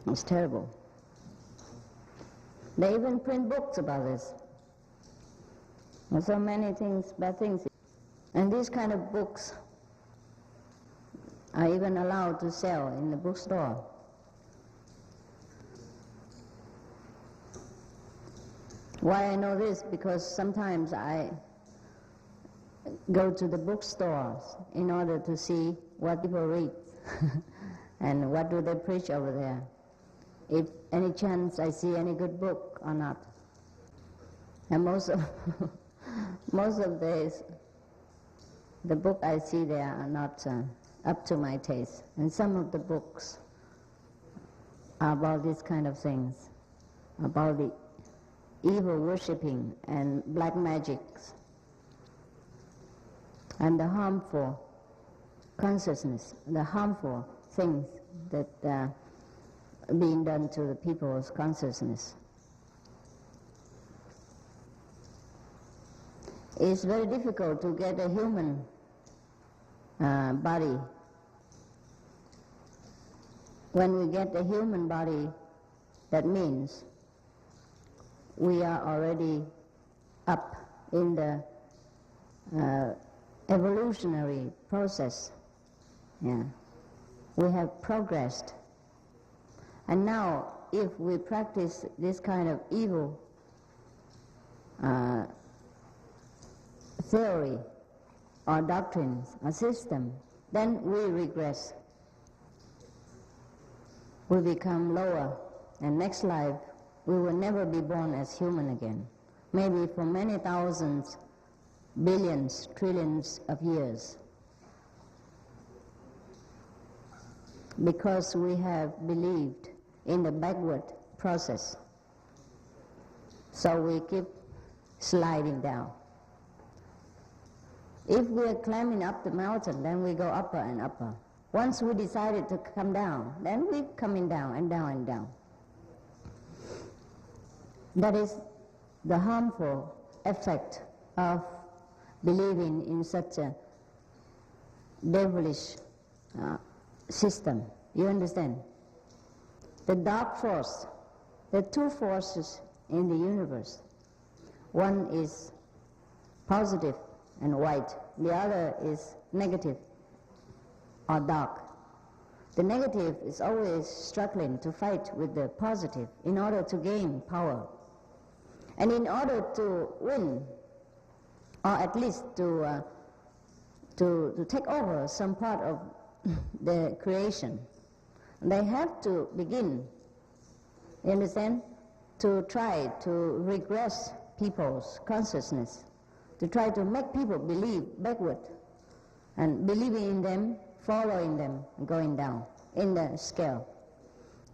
It's terrible. They even print books about this. There's so many things, bad things. And these kind of books are even allowed to sell in the bookstore. Why I know this? Because sometimes I go to the bookstores in order to see what people read and what do they preach over there. If any chance I see any good book or not. And most of the book I see there are not up to my taste. And some of the books are about these kind of things, about the evil worshipping and black magics and the harmful consciousness, the harmful things that are being done to the people's consciousness. It's very difficult to get a human body. When we get a human body, that means we are already up in the evolutionary process. Yeah. We have progressed. And now, if we practice this kind of evil theory or doctrines or system, then we regress. We become lower, and next life we will never be born as human again. Maybe for many thousands, billions, trillions of years. Because we have believed in the backward process. So we keep sliding down. If we are climbing up the mountain, then we go upper and upper. Once we decided to come down, then we're coming down and down and down. That is the harmful effect of believing in such a devilish system. You understand? The dark force, there are two forces in the universe. One is positive and white, the other is negative or dark. The negative is always struggling to fight with the positive in order to gain power. And in order to win, or at least to take over some part of the creation, they have to begin, you understand, to try to regress people's consciousness, to try to make people believe backward, and believing in them, following them, going down in the scale.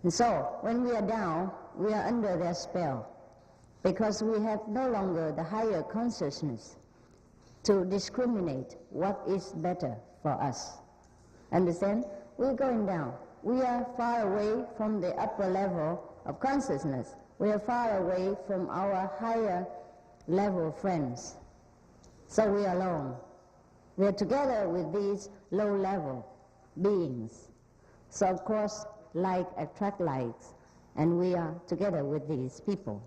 And so, when we are down, we are under their spell, because we have no longer the higher consciousness to discriminate what is better for us. Understand? We're going down. We are far away from the upper level of consciousness. We are far away from our higher level friends. So we are alone. We are together with these low level beings. So of course, like attract likes, and we are together with these people.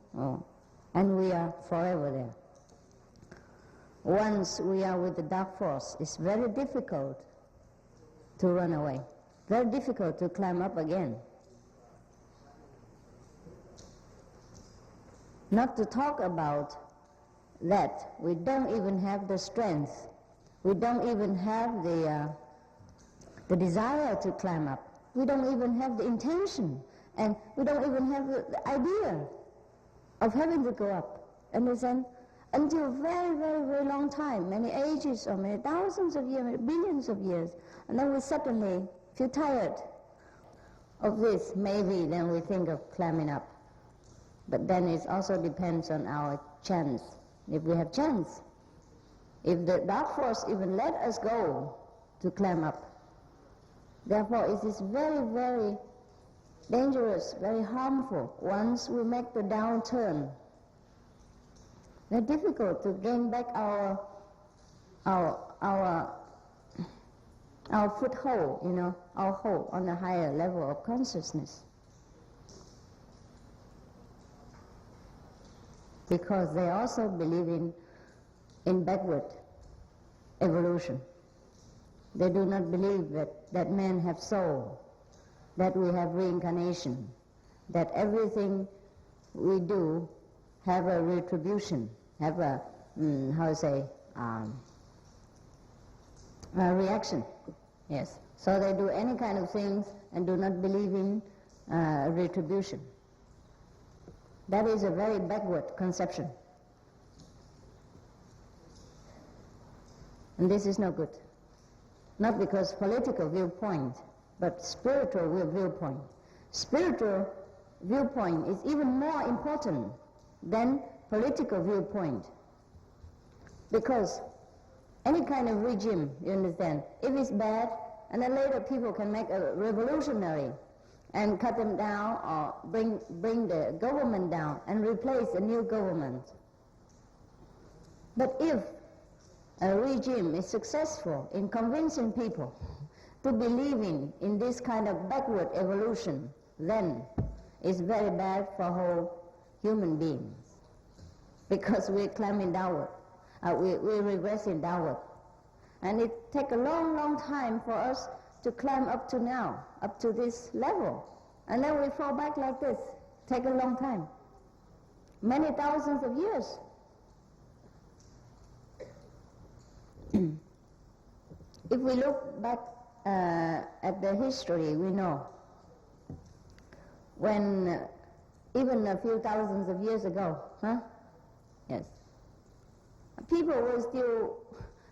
And we are forever there. Once we are with the dark force, it's very difficult to run away. Very difficult to climb up again. Not to talk about that, we don't even have the strength. We don't even have the desire to climb up. We don't even have the intention. And we don't even have the idea of having to go up. Understand? Until very, very, very long time, many ages or many thousands of years, many billions of years. And then we suddenly feel tired of this. Maybe then we think of climbing up. But then it also depends on our chance. If we have chance, if the dark force even let us go to climb up. Therefore it is very, very dangerous, very harmful once we make the downturn. Very difficult to gain back our foothold, our hold on a higher level of consciousness. Because they also believe in backward evolution. They do not believe that men have soul, that we have reincarnation, that everything we do have a retribution, have a, a reaction. Yes. So they do any kind of things and do not believe in retribution. That is a very backward conception. And this is no good. Not because political viewpoint, but spiritual viewpoint. Spiritual viewpoint is even more important than political viewpoint. Because any kind of regime, you understand, if it's bad, and then later people can make a revolutionary and cut them down or bring the government down and replace a new government. But if a regime is successful in convincing people to believing in this kind of backward evolution, then it's very bad for whole human beings, because we're climbing downward, we're regressing downward. And it takes a long, long time for us to climb up to now, up to this level. And then we fall back like this. Take a long time. Many thousands of years. If we look back at the history, we know when even a few thousands of years ago, yes, people were still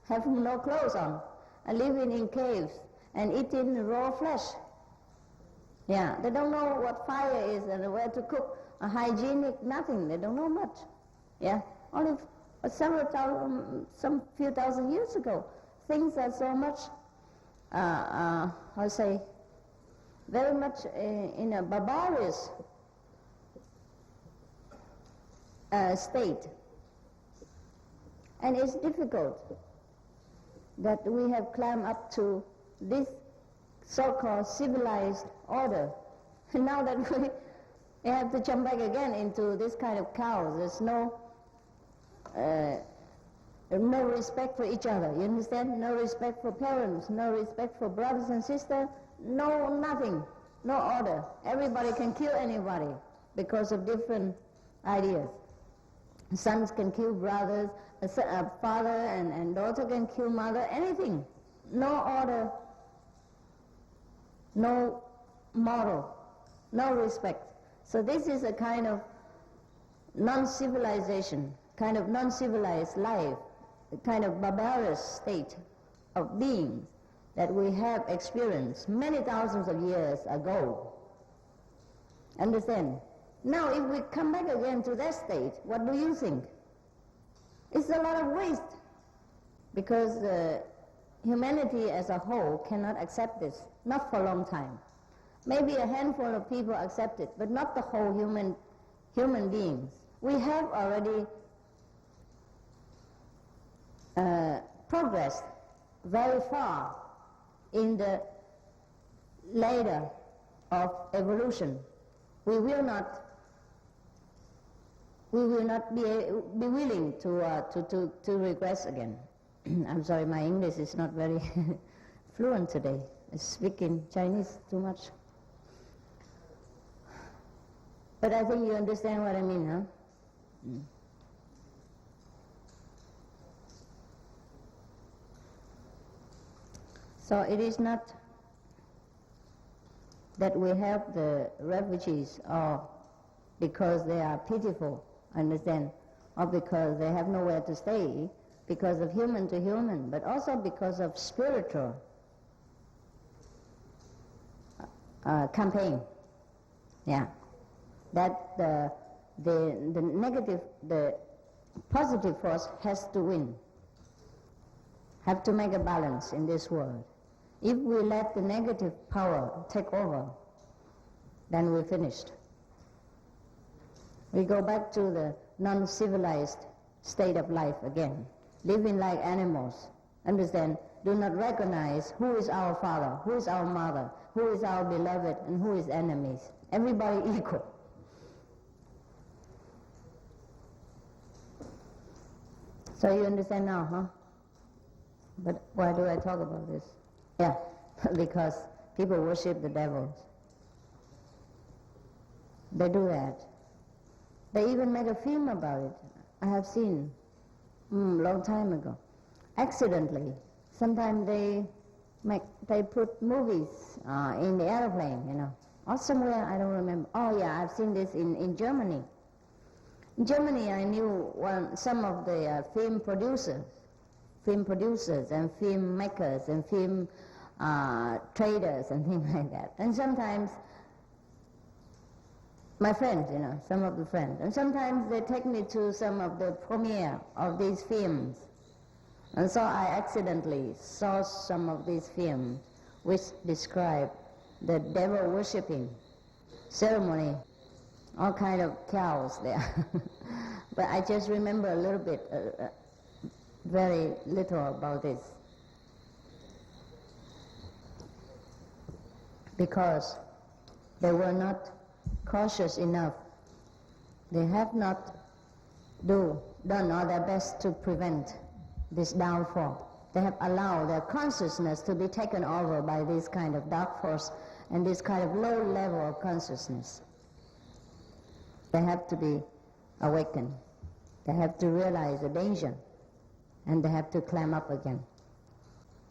having no clothes on, and living in caves and eating raw flesh. Yeah, they don't know what fire is and where to cook, a hygienic, nothing. They don't know much. Yeah, only some few thousand years ago, things are so much, very much in a barbarous state. And it's difficult that we have climbed up to this so-called civilized order. And now that we have to jump back again into this kind of chaos, there's no respect for each other, you understand? No respect for parents, no respect for brothers and sisters, no nothing, no order. Everybody can kill anybody because of different ideas. Sons can kill brothers, a father and daughter can kill mother, anything. No order, no moral, no respect. So this is a kind of non-civilization, kind of non-civilized life, a kind of barbarous state of being that we have experienced many thousands of years ago. Understand? Now if we come back again to that state, what do you think? It's a lot of waste, because humanity as a whole cannot accept this, not for a long time. Maybe a handful of people accept it, but not the whole human beings. We have already progressed very far in the ladder of evolution. We will not be willing to regress again. I'm sorry, my English is not very fluent today. I speak in Chinese too much. But I think you understand what I mean, huh? So it is not that we help the refugees or because they are pitiful, understand, or because they have nowhere to stay, because of human to human, but also because of spiritual campaign. Yeah, that the negative, the positive force has to win, have to make a balance in this world. If we let the negative power take over, then we're finished. We go back to the non-civilized state of life again, living like animals. Understand? Do not recognize who is our father, who is our mother, who is our beloved, and who is enemies. Everybody equal. So you understand now, huh? But why do I talk about this? Yeah, because people worship the devils. They do that. They even make a film about it. I have seen long time ago. Accidentally. Sometimes they put movies in the airplane, you know. Or somewhere, I don't remember. Oh yeah, I've seen this in Germany. In Germany, I knew some of the film producers and film makers and film traders and things like that. And sometimes my friends, you know, some of the friends. And sometimes they take me to some of the premiere of these films. And so I accidentally saw some of these films which describe the devil worshipping ceremony, all kind of chaos there. But I just remember a little bit, very little about this. Because they were not cautious enough. They have not done all their best to prevent this downfall. They have allowed their consciousness to be taken over by this kind of dark force and this kind of low level of consciousness. They have to be awakened. They have to realize the danger, and they have to climb up again.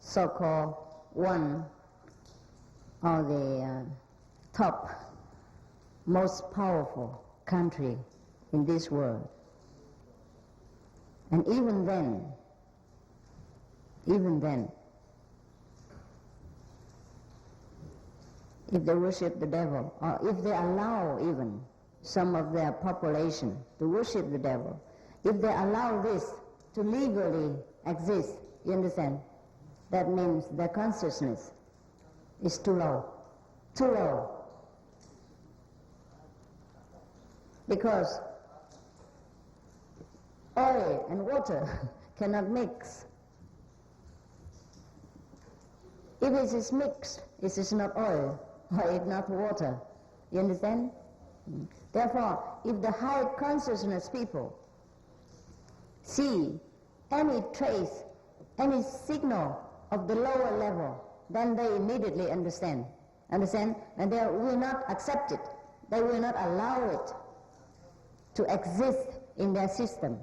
So-called one of the top, most powerful country in this world. And even then, if they worship the devil, or if they allow even some of their population to worship the devil, if they allow this to legally exist, you understand, that means their consciousness is too low. Because oil and water cannot mix. If it is mixed, it is not oil, or it is not water. You understand? Therefore, if the high consciousness people see any trace, any signal of the lower level, then they immediately understand. Understand? And they will not accept it. They will not allow it to exist in their system.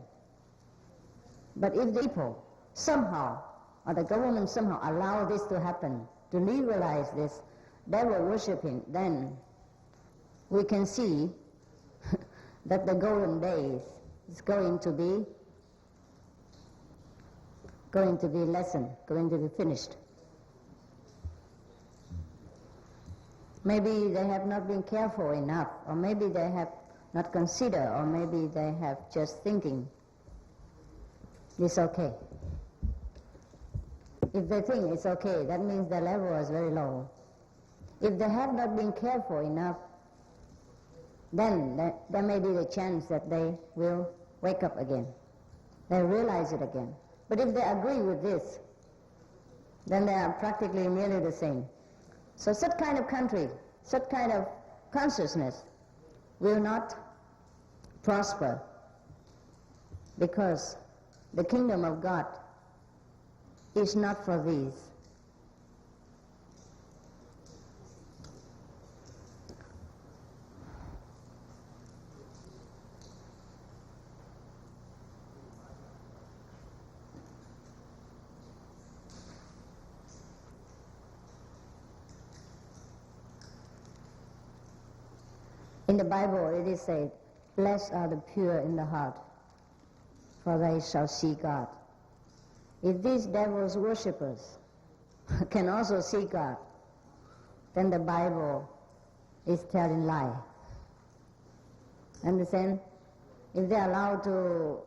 But if the people somehow, or the government somehow allow this to happen, to legalize this devil worshipping, then we can see that the golden days is going to be lessened, going to be finished. Maybe they have not been careful enough, or maybe they have not considered, or maybe they have just thinking it's okay. If they think it's okay, that means the level is very low. If they have not been careful enough, then there may be the chance that they will wake up again. They realize it again. But if they agree with this, then they are practically nearly the same. So such kind of country, such kind of consciousness will not prosper, because the kingdom of God is not for these. In the Bible it is said, "Blessed are the pure in the heart, for they shall see God." If these devils worshippers can also see God, then the Bible is telling lie. Understand? If they are allowed to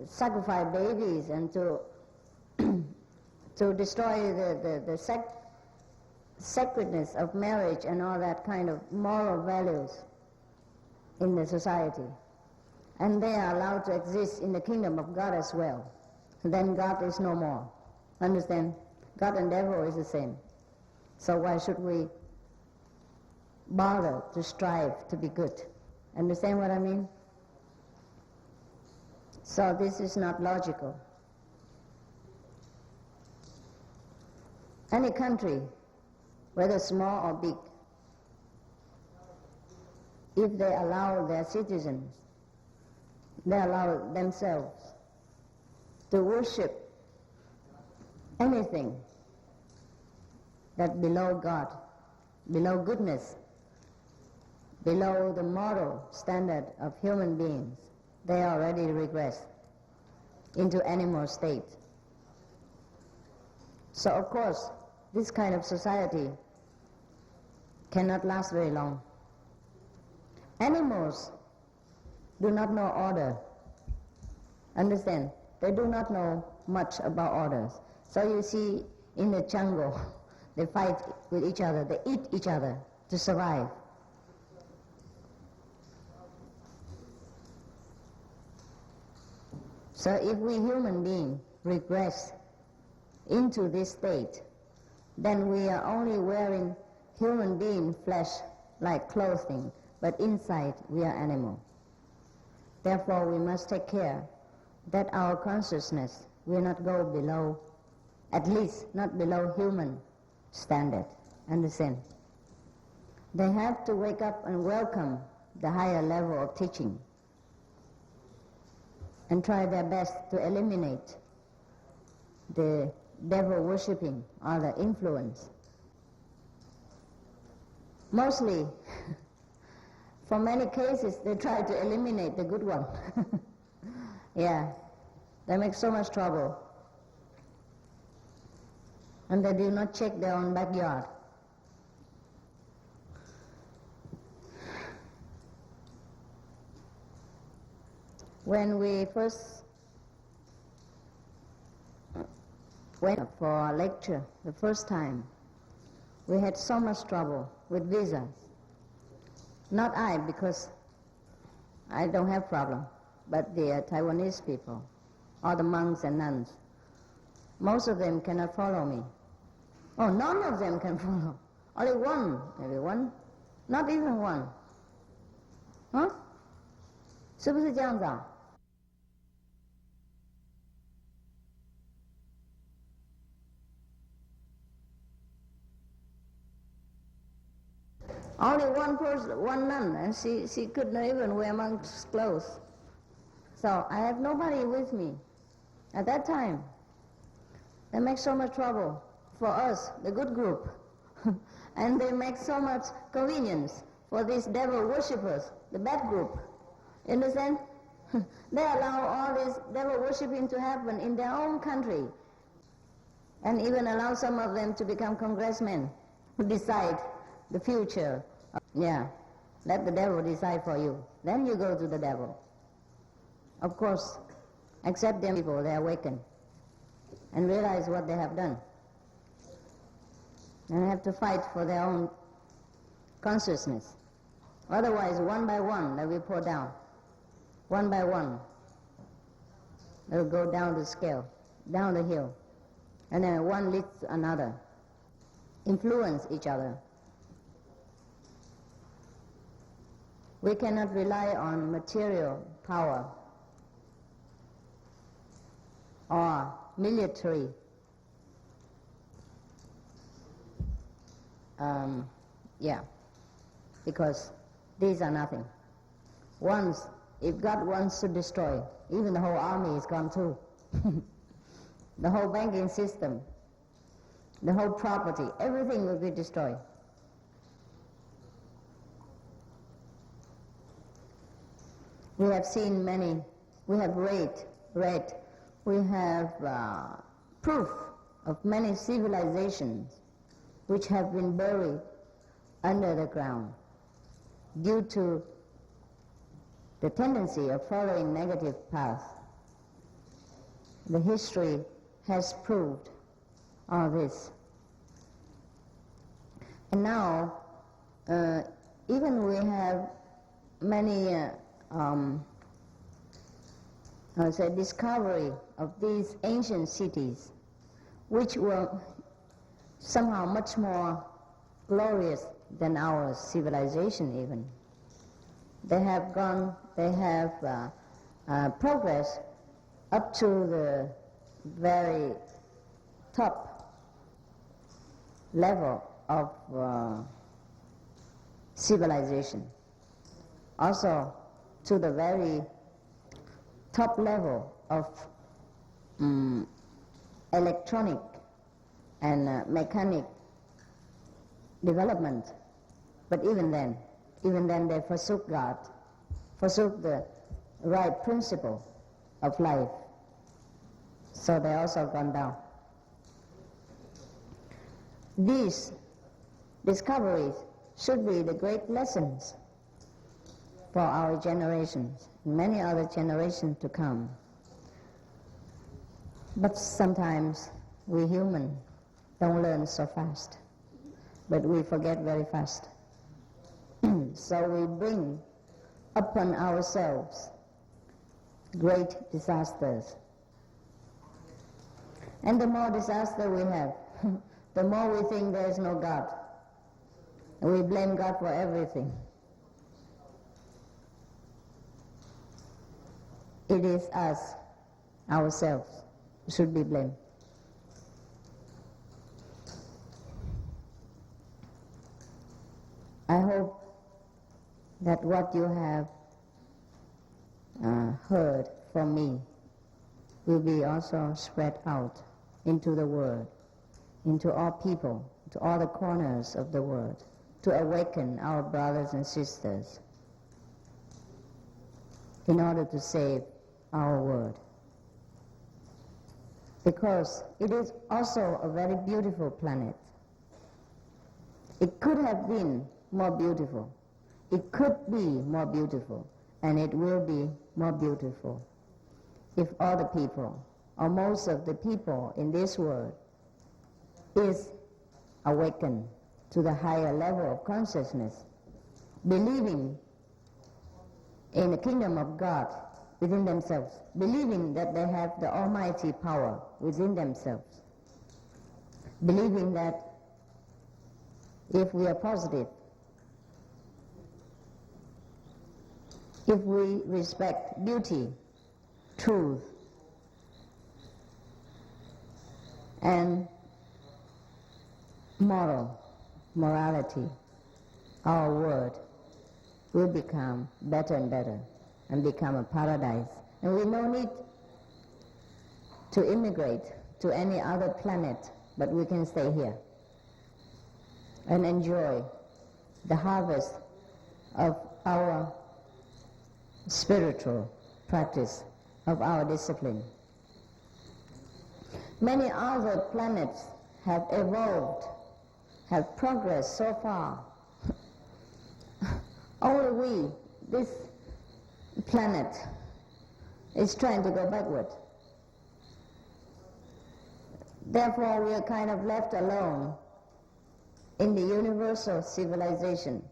sacrifice babies and to to destroy the sacredness of marriage and all that kind of moral values in the society, and they are allowed to exist in the kingdom of God as well, then God is no more. Understand? God and devil is the same. So why should we bother to strive to be good? Understand what I mean? So this is not logical. Any country, whether small or big, if they allow their citizens, they allow themselves to worship anything that below God, below goodness, below the moral standard of human beings, they already regress into animal state. So of course, this kind of society cannot last very long. Animals do not know order. Understand? They do not know much about orders. So you see in the jungle, they fight with each other, they eat each other to survive. So if we human beings regress into this state, then we are only wearing human being flesh like clothing, but inside we are animal. Therefore we must take care that our consciousness will not go below, at least not below human standard. Understand? They have to wake up and welcome the higher level of teaching and try their best to eliminate the devil worshipping or the influence. Mostly, for many cases, they try to eliminate the good one. Yeah, they make so much trouble. And they do not check their own backyard. When we first went for a lecture the first time, we had so much trouble with visas. Not I, because I don't have problem, but the Taiwanese people, or the monks and nuns. Most of them cannot follow me. Oh, none of them can follow. Only one, maybe one, not even one. Huh? 是不是这样子啊? Only one person, one nun, and she could not even wear monk's clothes. So I have nobody with me at that time. They make so much trouble for us, the good group. And they make so much convenience for these devil worshippers, the bad group. You understand? They allow all this devil worshipping to happen in their own country, and even allow some of them to become congressmen who decide the future. Yeah, let the devil decide for you. Then you go to the devil. Of course, accept them people, they awaken and realize what they have done. And have to fight for their own consciousness. Otherwise, one by one, they will pour down. One by one, they will go down the scale, down the hill. And then one leads another, influence each other. We cannot rely on material power or military because these are nothing. Once, if God wants to destroy, even the whole army is gone too. The whole banking system, the whole property, everything will be destroyed. We have seen many, we have read, we have proof of many civilizations which have been buried under the ground due to the tendency of following negative paths. The history has proved all this. And now, even we have many discovery of these ancient cities, which were somehow much more glorious than our civilization even. They have progressed up to the very top level of civilization, also to the very top level of electronic and mechanic development. But even then they forsook God, forsook the right principle of life. So they also gone down. These discoveries should be the great lessons for our generations, many other generations to come. But sometimes we human don't learn so fast, but we forget very fast. So we bring upon ourselves great disasters. And the more disaster we have, the more we think there is no God. And we blame God for everything. It is us, ourselves, who should be blamed. I hope that what you have heard from me will be also spread out into the world, into all people, to all the corners of the world, to awaken our brothers and sisters in order to save our world. Because it is also a very beautiful planet. It could have been more beautiful. It could be more beautiful, and it will be more beautiful if all the people, or most of the people in this world, is awakened to the higher level of consciousness, believing in the kingdom of God within themselves, believing that they have the almighty power within themselves, believing that if we are positive, if we respect beauty, truth, and morality, our world will become better and better and become a paradise. And we no need to immigrate to any other planet, but we can stay here and enjoy the harvest of our spiritual practice, of our discipline. Many other planets have evolved, have progressed so far. Only we, this planet, is trying to go backward. Therefore, we are kind of left alone in the universal civilization,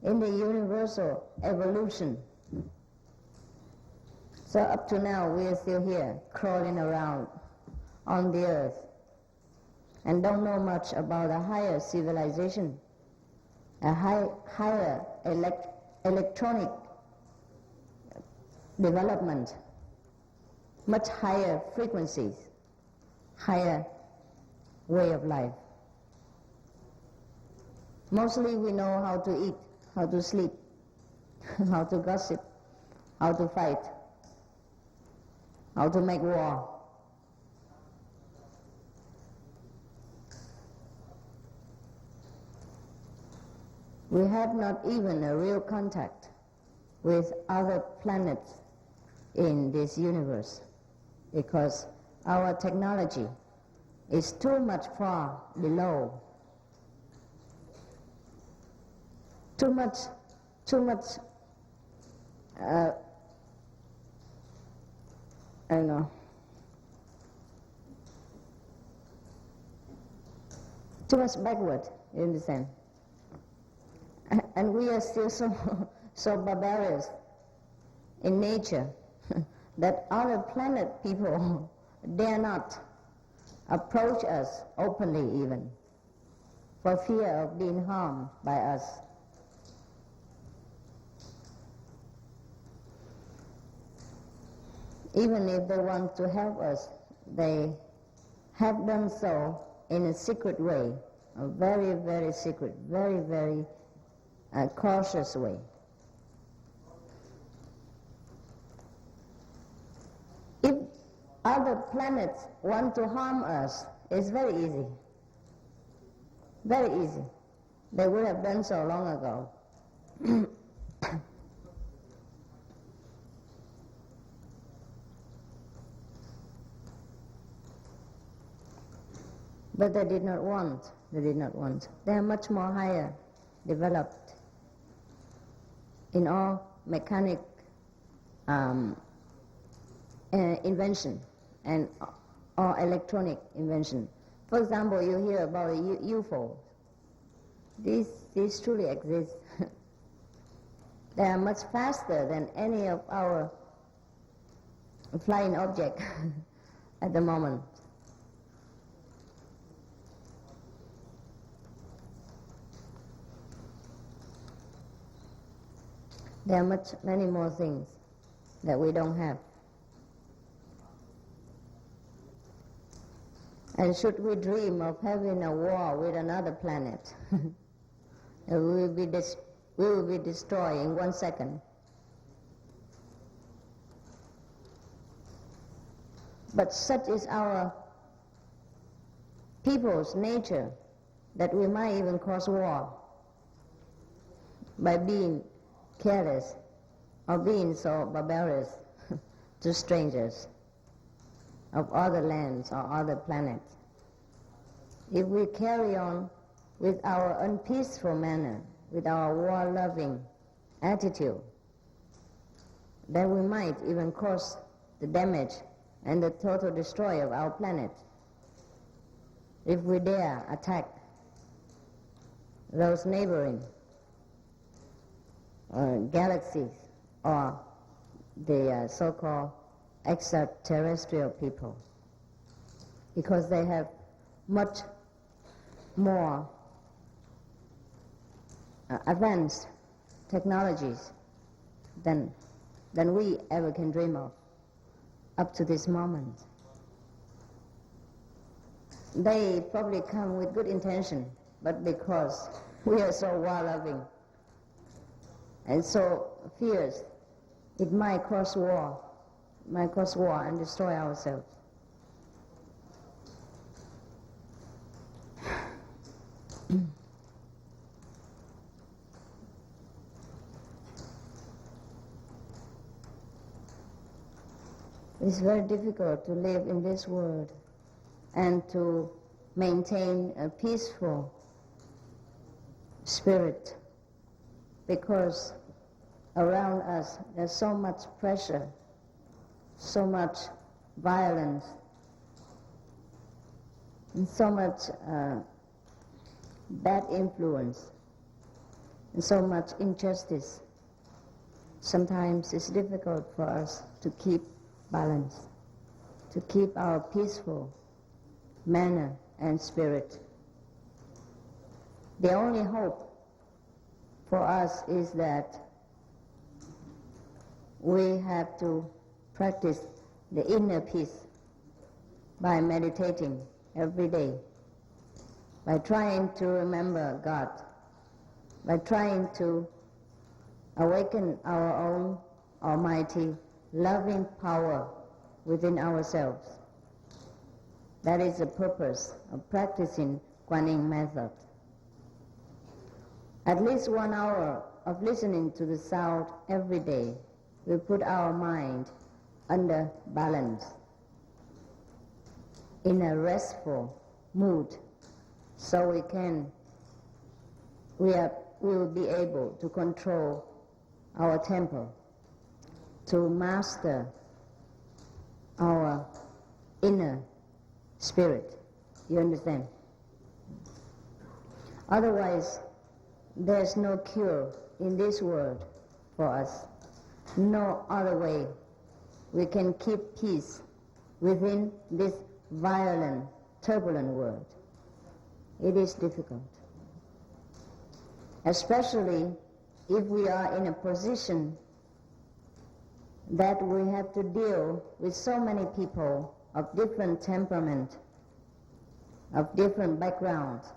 in the universal evolution. So up to now, we are still here, crawling around on the earth, and don't know much about a higher civilization, a higher electronic development, much higher frequencies, higher way of life. Mostly we know how to eat, how to sleep, how to gossip, how to fight, how to make war. We have not even a real contact with other planets in this universe because our technology is too much far below, too much backward, you understand? And we are still so barbarous in nature. that other planet people dare not approach us openly even, for fear of being harmed by us. Even if they want to help us, they have done so in a secret way, a very, very secret, very, very cautious way. If other planets want to harm us, it's very easy. Very easy. They would have done so long ago. But they did not want. They are much more higher developed in all mechanic invention and all electronic invention. For example, you hear about UFOs. These truly exist. They are much faster than any of our flying objects at the moment. There are many more things that we don't have. And should we dream of having a war with another planet, we will be destroyed in 1 second. But such is our people's nature that we might even cause war by being careless or being so barbarous to strangers of other lands or other planets. If we carry on with our unpeaceful manner, with our war-loving attitude, then we might even cause the damage and the total destroy of our planet. If we dare attack those neighboring galaxies or the so-called extraterrestrial people, because they have much more advanced technologies than we ever can dream of up to this moment. They probably come with good intention, but because we are so war-loving and so fierce, it might cause war and destroy ourselves. It's very difficult to live in this world and to maintain a peaceful spirit, because around us there's so much pressure, so much violence, and so much bad influence, and so much injustice. Sometimes it's difficult for us to keep balance, to keep our peaceful manner and spirit. The only hope for us is that we have to practice the inner peace by meditating every day, by trying to remember God, by trying to awaken our own almighty loving power within ourselves. That is the purpose of practicing Kuan Yin method. At least 1 hour of listening to the sound every day will put our mind under balance, in a restful mood, so we will be able to control our temper, to master our inner spirit. You understand? Otherwise, there's no cure in this world for us, no other way we can keep peace within this violent, turbulent world. It is difficult. Especially if we are in a position that we have to deal with so many people of different temperament, of different backgrounds,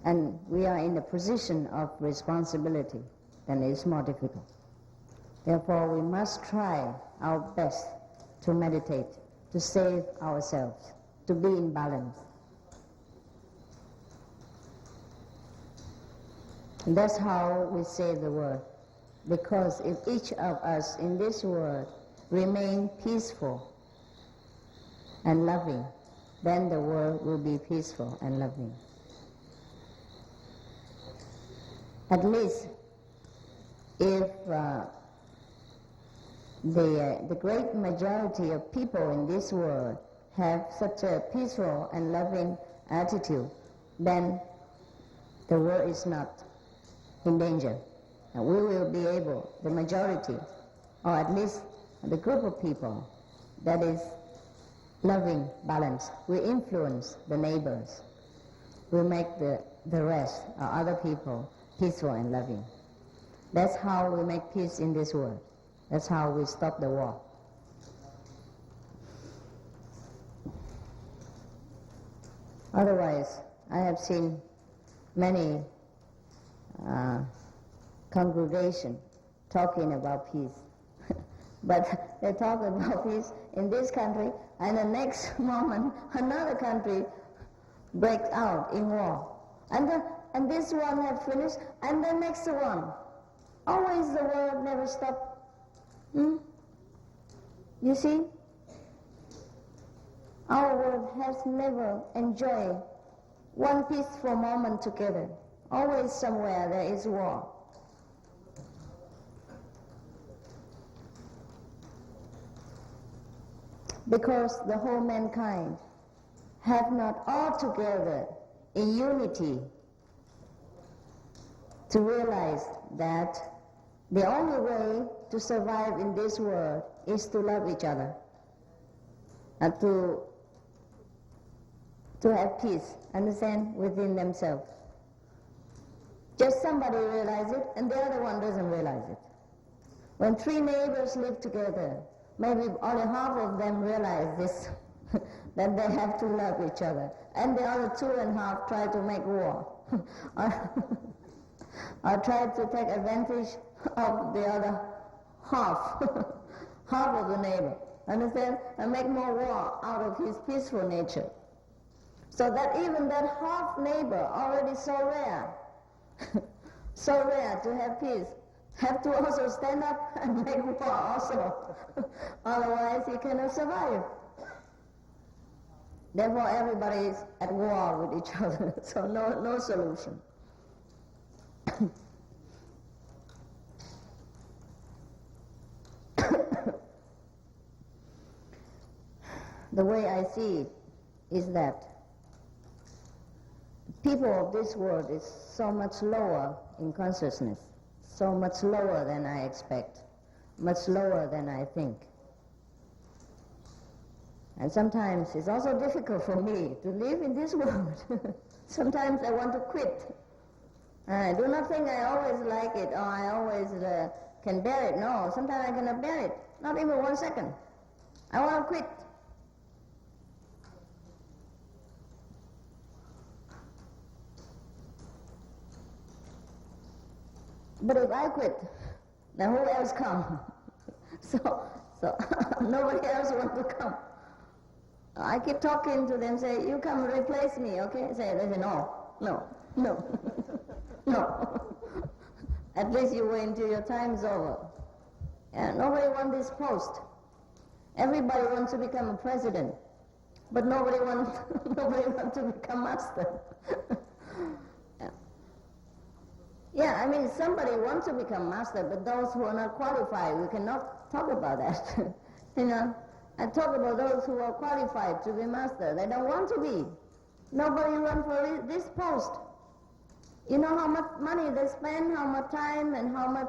and we are in a position of responsibility, then it's more difficult. Therefore, we must try our best to meditate, to save ourselves, to be in balance. And that's how we save the world. Because if each of us in this world remain peaceful and loving, then the world will be peaceful and loving. At least if the great majority of people in this world have such a peaceful and loving attitude, then the world is not in danger. And we will be able, the majority, or at least the group of people that is loving, balanced, we influence the neighbors. We make the rest, or other people, peaceful and loving. That's how we make peace in this world. That's how we stop the war. Otherwise, I have seen many congregations talking about peace. But they talk about peace in this country, and the next moment another country breaks out in war. And this one has finished, and the next one. Always the world never stops. You see? Our world has never enjoyed one peaceful moment together. Always somewhere there is war. Because the whole mankind have not all together in unity to realize that the only way to survive in this world is to love each other and to have peace, understand, within themselves. Just somebody realizes it and the other one doesn't realize it. When three neighbors live together, maybe only half of them realize this, that they have to love each other, and the other 2.5 try to make war. Or try to take advantage of the other half, half of the neighbor, understand? And make more war out of his peaceful nature. So that even that half neighbor, already so rare, so rare to have peace, have to also stand up and make war also. Otherwise he cannot survive. Therefore everybody is at war with each other, so no solution. The way I see it is that people of this world is so much lower in consciousness, so much lower than I expect, much lower than I think. And sometimes it's also difficult for me to live in this world. Sometimes I want to quit. I do not think I always like it or I always can bear it. No, sometimes I cannot bear it, not even 1 second. I want to quit. But if I quit, then who else come? So nobody else wants to come. I keep talking to them, say, you come replace me, okay? They say, no. No. At least you wait until your time is over. And nobody wants this post. Everybody wants to become a president, but nobody wants to become master. Yeah, I mean, somebody wants to become master, but those who are not qualified, we cannot talk about that. You know, I talk about those who are qualified to be master. They don't want to be. Nobody runs for this post. You know how much money they spend, how much time, and how much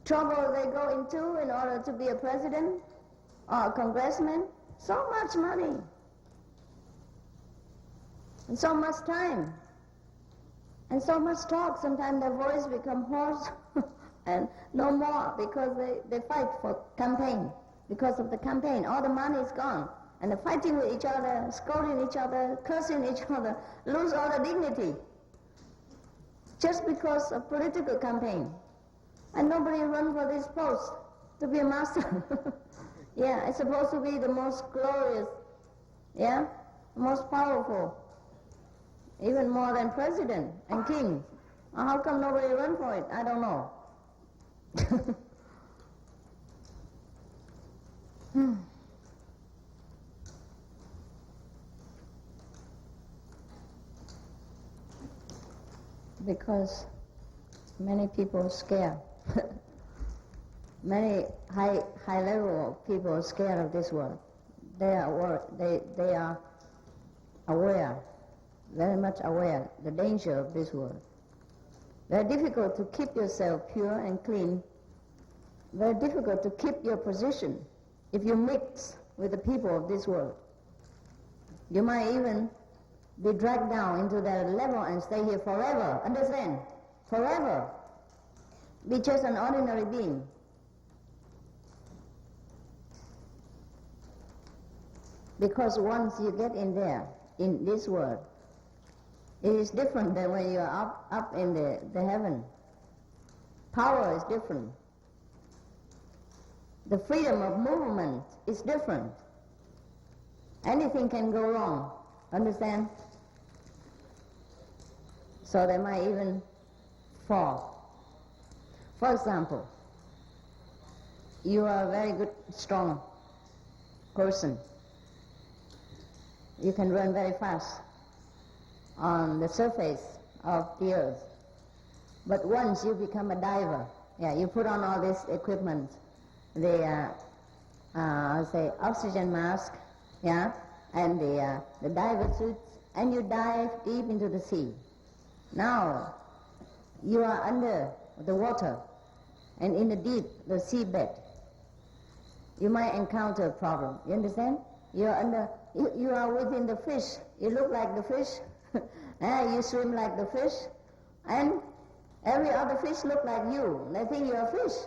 trouble they go into in order to be a president or a congressman. So much money and so much time and so much talk. Sometimes their voice become hoarse and no more because they fight for campaign. Because of the campaign, all the money is gone. And they're fighting with each other, scolding each other, cursing each other, lose all the dignity. Just because of political campaign. And nobody run for this post to be a master. Yeah, it's supposed to be the most glorious, yeah, most powerful, even more than president and king. How come nobody run for it? I don't know. Because many people are scared. Many high level people are scared of this world. They are aware, very much aware, the danger of this world. Very difficult to keep yourself pure and clean. Very difficult to keep your position if you mix with the people of this world. You might even be dragged down into that level and stay here forever. Understand? Forever. Be just an ordinary being. Because once you get in there, in this world, it is different than when you are up in the heaven. Power is different. The freedom of movement is different. Anything can go wrong. Understand? So they might even fall. For example, you are a very good, strong person. You can run very fast on the surface of the earth. But once you become a diver, you put on all this equipment, the oxygen mask, and the diver suits, and you dive deep into the sea. Now, you are under the water and in the deep, the seabed. You might encounter a problem. You understand? You are within the fish. You look like the fish. You swim like the fish. And every other fish look like you. They think you are a fish.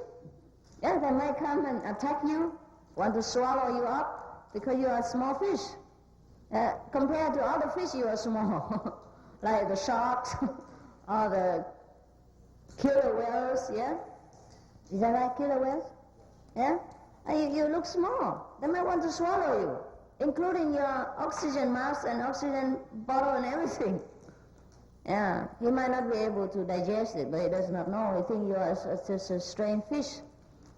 Yeah, they might come and attack you, want to swallow you up because you are a small fish. Compared to other fish, you are small. Like the sharks or the killer whales, yeah? Is that right, killer whales? Yeah? And you look small. They might want to swallow you, including your oxygen mask and oxygen bottle and everything. Yeah, he might not be able to digest it, but he does not know. He thinks you are just a strange fish.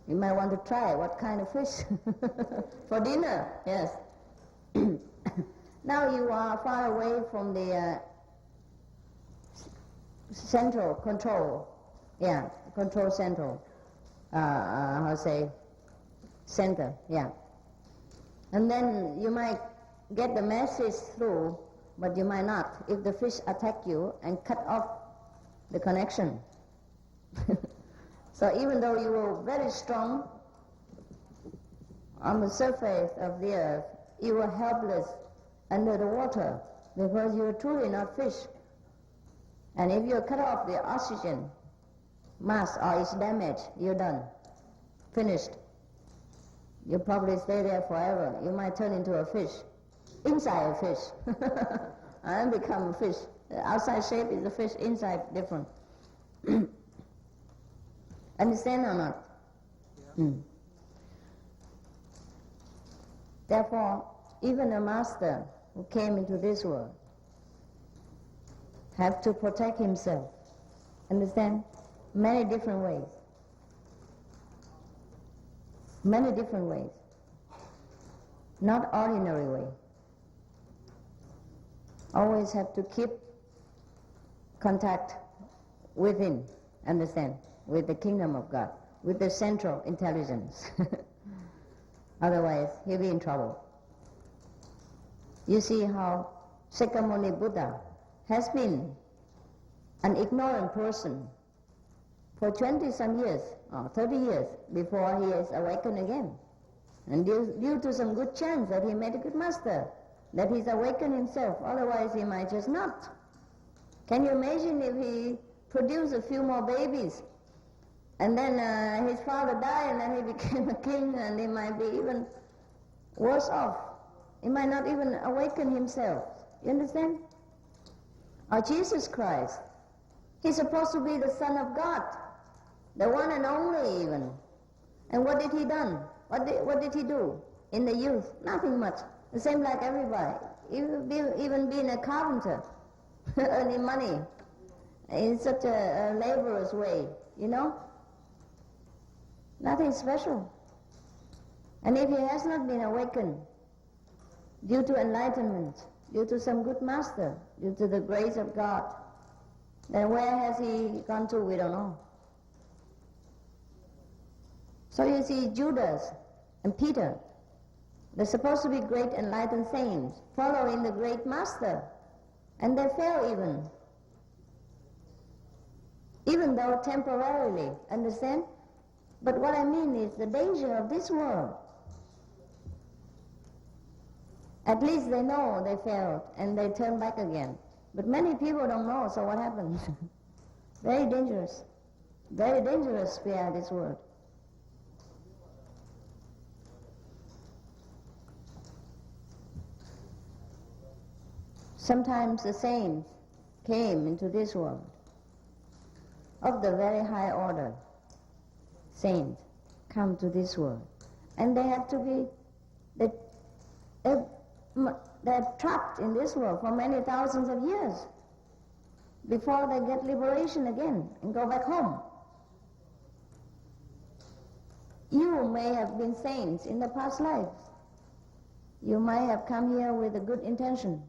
You might want to try what kind of fish for dinner, yes. Now you are far away from the central control, control central, center, And then you might get the message through, but you might not if the fish attack you and cut off the connection. So even though you were very strong on the surface of the earth, you were helpless under the water because you are truly not fish. And if you cut off the oxygen mask or it's damaged, you're done, finished. You'll probably stay there forever. You might turn into a fish, inside a fish, and become a fish. The outside shape is a fish, inside different. Understand or not? Yeah. Therefore, even a master who came into this world have to protect himself. Understand? Many different ways. Many different ways. Not ordinary way. Always have to keep contact within, understand, with the kingdom of God, with the central intelligence. Otherwise, he'll be in trouble. You see how Shakyamuni Buddha has been an ignorant person for 20-some years. or 30 years before he is awakened again. And due to some good chance that he met a good master, that he's awakened himself, otherwise he might just not. Can you imagine if he produced a few more babies, and then his father died, and then he became a king, and he might be even worse off. He might not even awaken himself. You understand? Or Jesus Christ. He's supposed to be the Son of God, the one and only even. And what did he done? What did he do in the youth? Nothing much. The same like everybody. Even being a carpenter, earning money in such a laborious way, you know? Nothing special. And if he has not been awakened due to enlightenment, due to some good master, due to the grace of God, then where has he gone to? We don't know. So you see, Judas and Peter, they're supposed to be great enlightened saints, following the great master, and they fell even though temporarily, understand? But what I mean is the danger of this world. At least they know they failed and they turn back again. But many people don't know, so what happens? Very dangerous. Very dangerous sphere, this world. Sometimes the saints came into this world of the very high order. Saints come to this world, and they have to be, they're trapped in this world for many thousands of years before they get liberation again and go back home. You may have been saints in the past lives. You might have come here with a good intention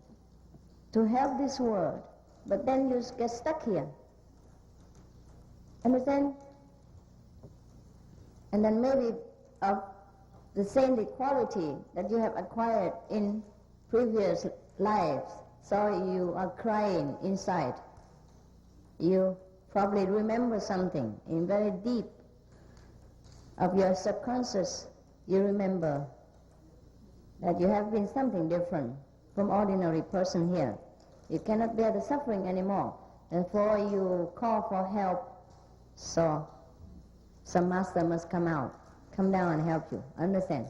to help this world, but then you get stuck here. Understand? And then maybe of the saintly quality that you have acquired in previous lives, so you are crying inside. You probably remember something in very deep of your subconscious. You remember that you have been something different from ordinary person here. You cannot bear the suffering anymore. Therefore you call for help. So some master must come down and help you. Understand?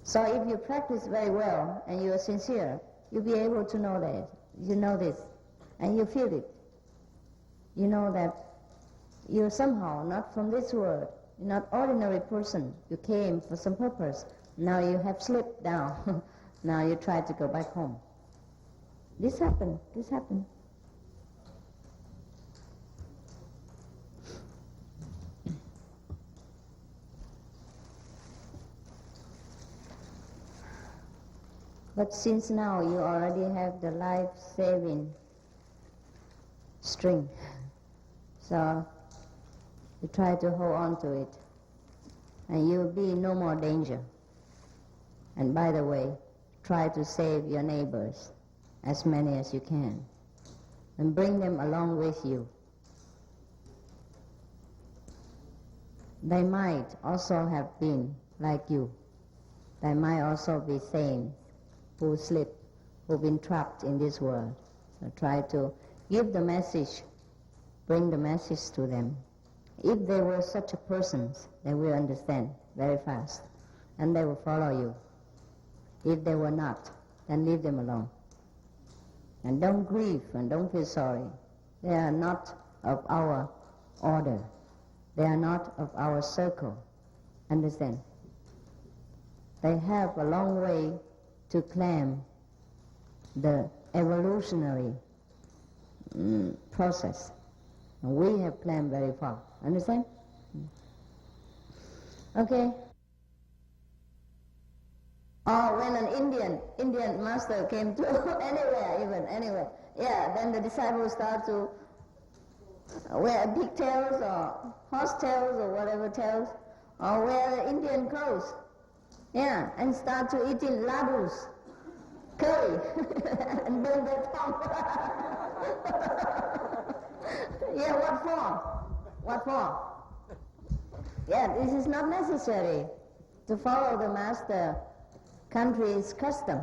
So if you practice very well and you are sincere, you'll be able to know that. You know this. And you feel it. You know that you're somehow not from this world. You're not ordinary person. You came for some purpose. Now you have slipped down. Now you try to go back home. This happened. But since now you already have the life-saving string, so you try to hold on to it, and you'll be in no more danger. And by the way, try to save your neighbors, as many as you can, and bring them along with you. They might also have been like you. They might also be saints who've been trapped in this world. So try to give the message, bring the message to them. If they were such a persons, they will understand very fast, and they will follow you. If they were not, then leave them alone. And don't grieve and don't feel sorry. They are not of our order. They are not of our circle. Understand? They have a long way to climb the evolutionary process. And we have climbed very far. Understand? Okay. Or when an Indian master came to anywhere, yeah, then the disciples start to wear pigtails or horse tails or whatever tails, or wear Indian clothes, yeah, and start to eating ladus, curry, and burn their tongue. Yeah, what for? What for? Yeah, this is not necessary to follow the master country's custom.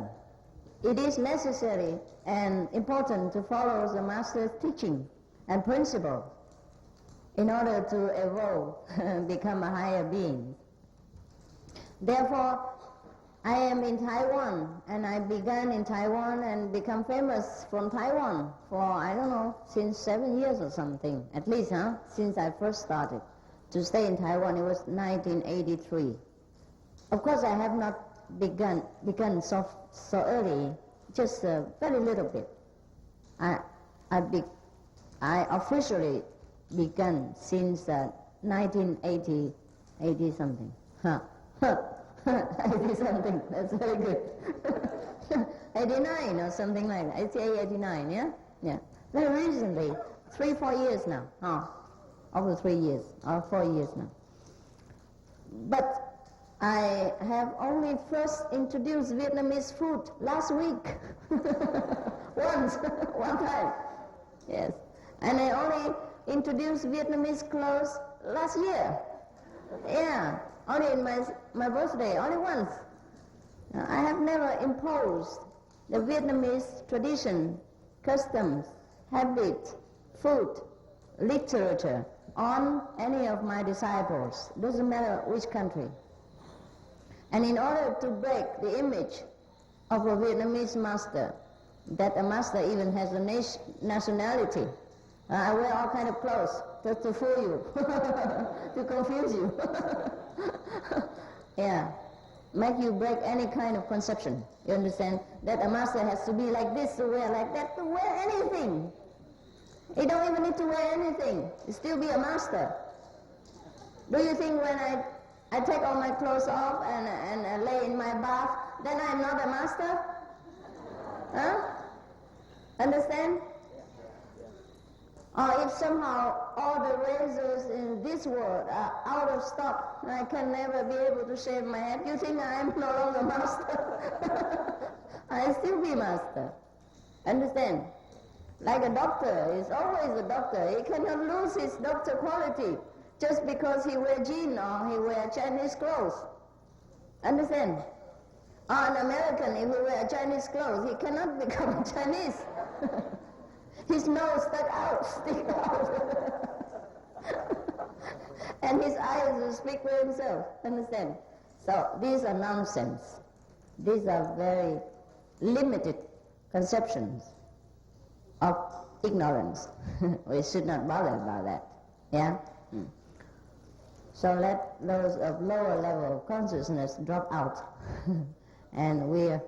It is necessary and important to follow the master's teaching and principle in order to evolve and become a higher being. Therefore, I am in Taiwan, and I began in Taiwan and become famous from Taiwan for, I don't know, since 7 years or something, at least, since I first started to stay in Taiwan. It was 1983. Of course, I have not begun so early, just a very little bit. I officially began since 1980, 80 something. 80 something, that's very good. 89 or something like that. It's 89, yeah? Yeah. Very recently, 3-4 years now. Over 3 years, or 4 years now. But I have only first introduced Vietnamese food last week. One time. Yes. And I only introduced Vietnamese clothes last year. Yeah. Only in my birthday, only once. I have never imposed the Vietnamese tradition, customs, habits, food, literature on any of my disciples. Doesn't matter which country. And in order to break the image of a Vietnamese master, that a master even has a nationality, I wear all kind of clothes just to fool you, to confuse you. Yeah, make you break any kind of conception. You understand? That a master has to be like this, to wear like that, to wear anything. He don't even need to wear anything. He still be a master. Do you think when I take all my clothes off and lay in my bath, then I'm not a master? Huh? Understand? Or if somehow all the razors in this world are out of stock, I can never be able to shave my head, you think I am no longer master? I still be master. Understand? Like a doctor is always a doctor. He cannot lose his doctor quality just because he wear jeans or he wear Chinese clothes. Understand? Or an American, if he wear Chinese clothes, he cannot become Chinese. His nose stick out. And his eyes will speak for himself. Understand? So these are nonsense. These are very limited conceptions of ignorance. We should not bother about that. Yeah? So let those of lower level of consciousness drop out. And we're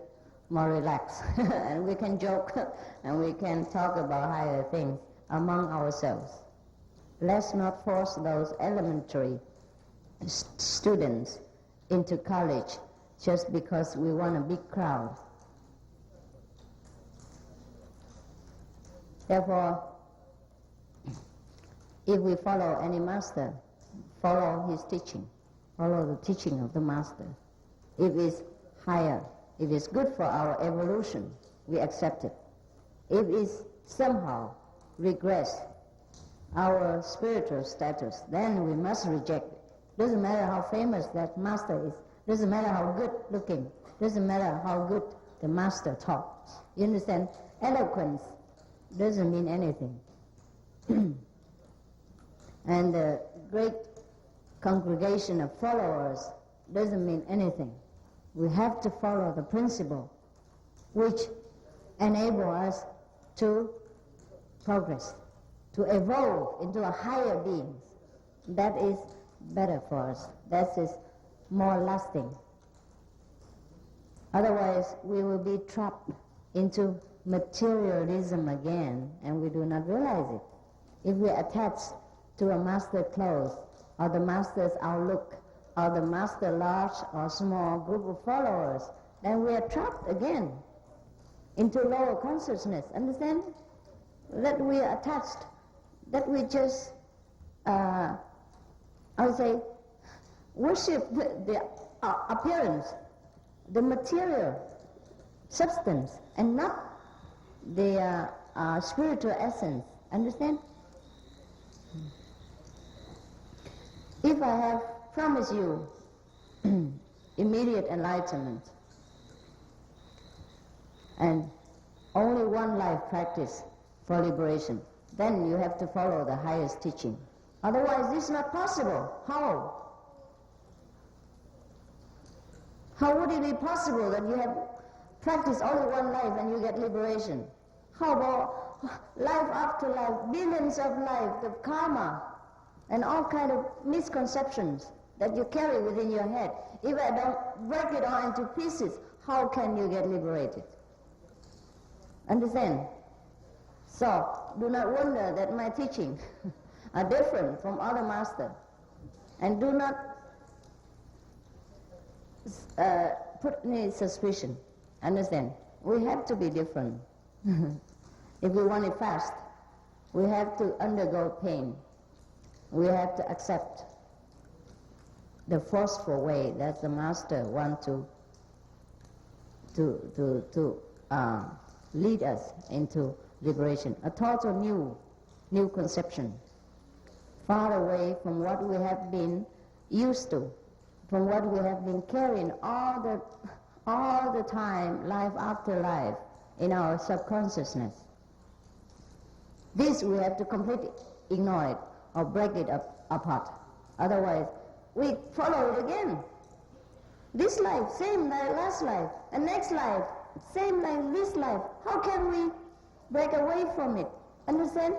more relaxed. And we can joke and we can talk about higher things among ourselves. Let's not force those elementary students into college just because we want a big crowd. Therefore, if we follow any master, follow his teaching, follow the teaching of the master. If it's higher, if it's good for our evolution, we accept it. If it's somehow regress our spiritual status, then we must reject it. Doesn't matter how famous that master is, doesn't matter how good looking, doesn't matter how good the master talks. You understand? Eloquence doesn't mean anything. And the great congregation of followers doesn't mean anything. We have to follow the principle which enable us to progress, to evolve into a higher being. That is better for us. That is more lasting. Otherwise, we will be trapped into materialism again, and we do not realize it. If we attach to a master clothes, or the master's outlook, or the master large or small group of followers, then we are trapped again into lower consciousness. Understand? That we are attached, that we just, I would say, worship the appearance, the material substance, and not the spiritual essence. Understand? If I have promised you immediate enlightenment and only one life practice for liberation, then you have to follow the highest teaching. Otherwise, this is not possible. How? How would it be possible that you have practiced only one life and you get liberation? How about life after life, billions of lives, the karma, and all kind of misconceptions that you carry within your head? If I don't break it all into pieces, how can you get liberated? Understand? So, do not wonder that my teaching are different from other masters. And do not put any suspicion. Understand? We have to be different. If we want it fast, we have to undergo pain. We have to accept the forceful way that the master wants to lead us into liberation, a total new conception, far away from what we have been used to, from what we have been carrying all the time, life after life, in our subconsciousness. This we have to completely ignore it or break it apart. Otherwise, we follow it again. This life, same like last life, and next life, same like this life. How can we break away from it? Understand?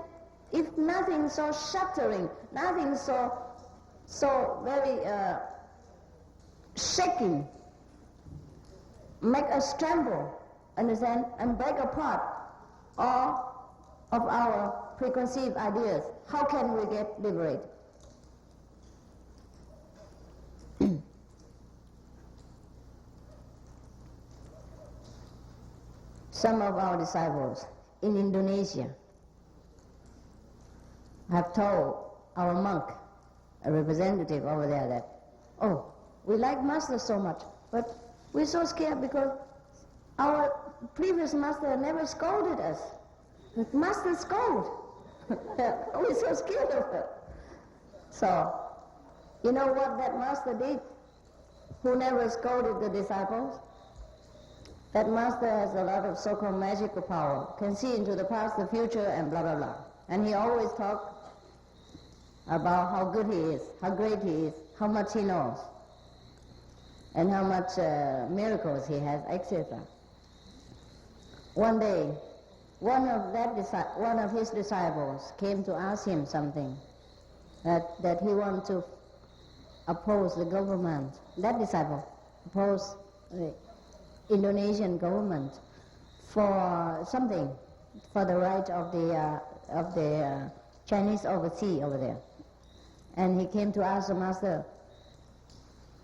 If nothing so shattering, nothing so very shaking, make us tremble, understand, and break apart all of our preconceived ideas, how can we get liberated? Some of our disciples in Indonesia have told our monk, a representative over there, that, oh, we like master so much, but we're so scared because our previous master never scolded us. The master scolded. We're so scared of her. So, you know what that master did? Who never scolded the disciples? That master has a lot of so-called magical power, can see into the past, the future, and blah, blah, blah. And he always talks about how good he is, how great he is, how much he knows, and how much miracles he has, etc. One day, one of his disciples came to ask him something, that he wanted to oppose the government. That disciple opposed the Indonesian government for something, for the right of the Chinese overseas over there. And he came to ask the master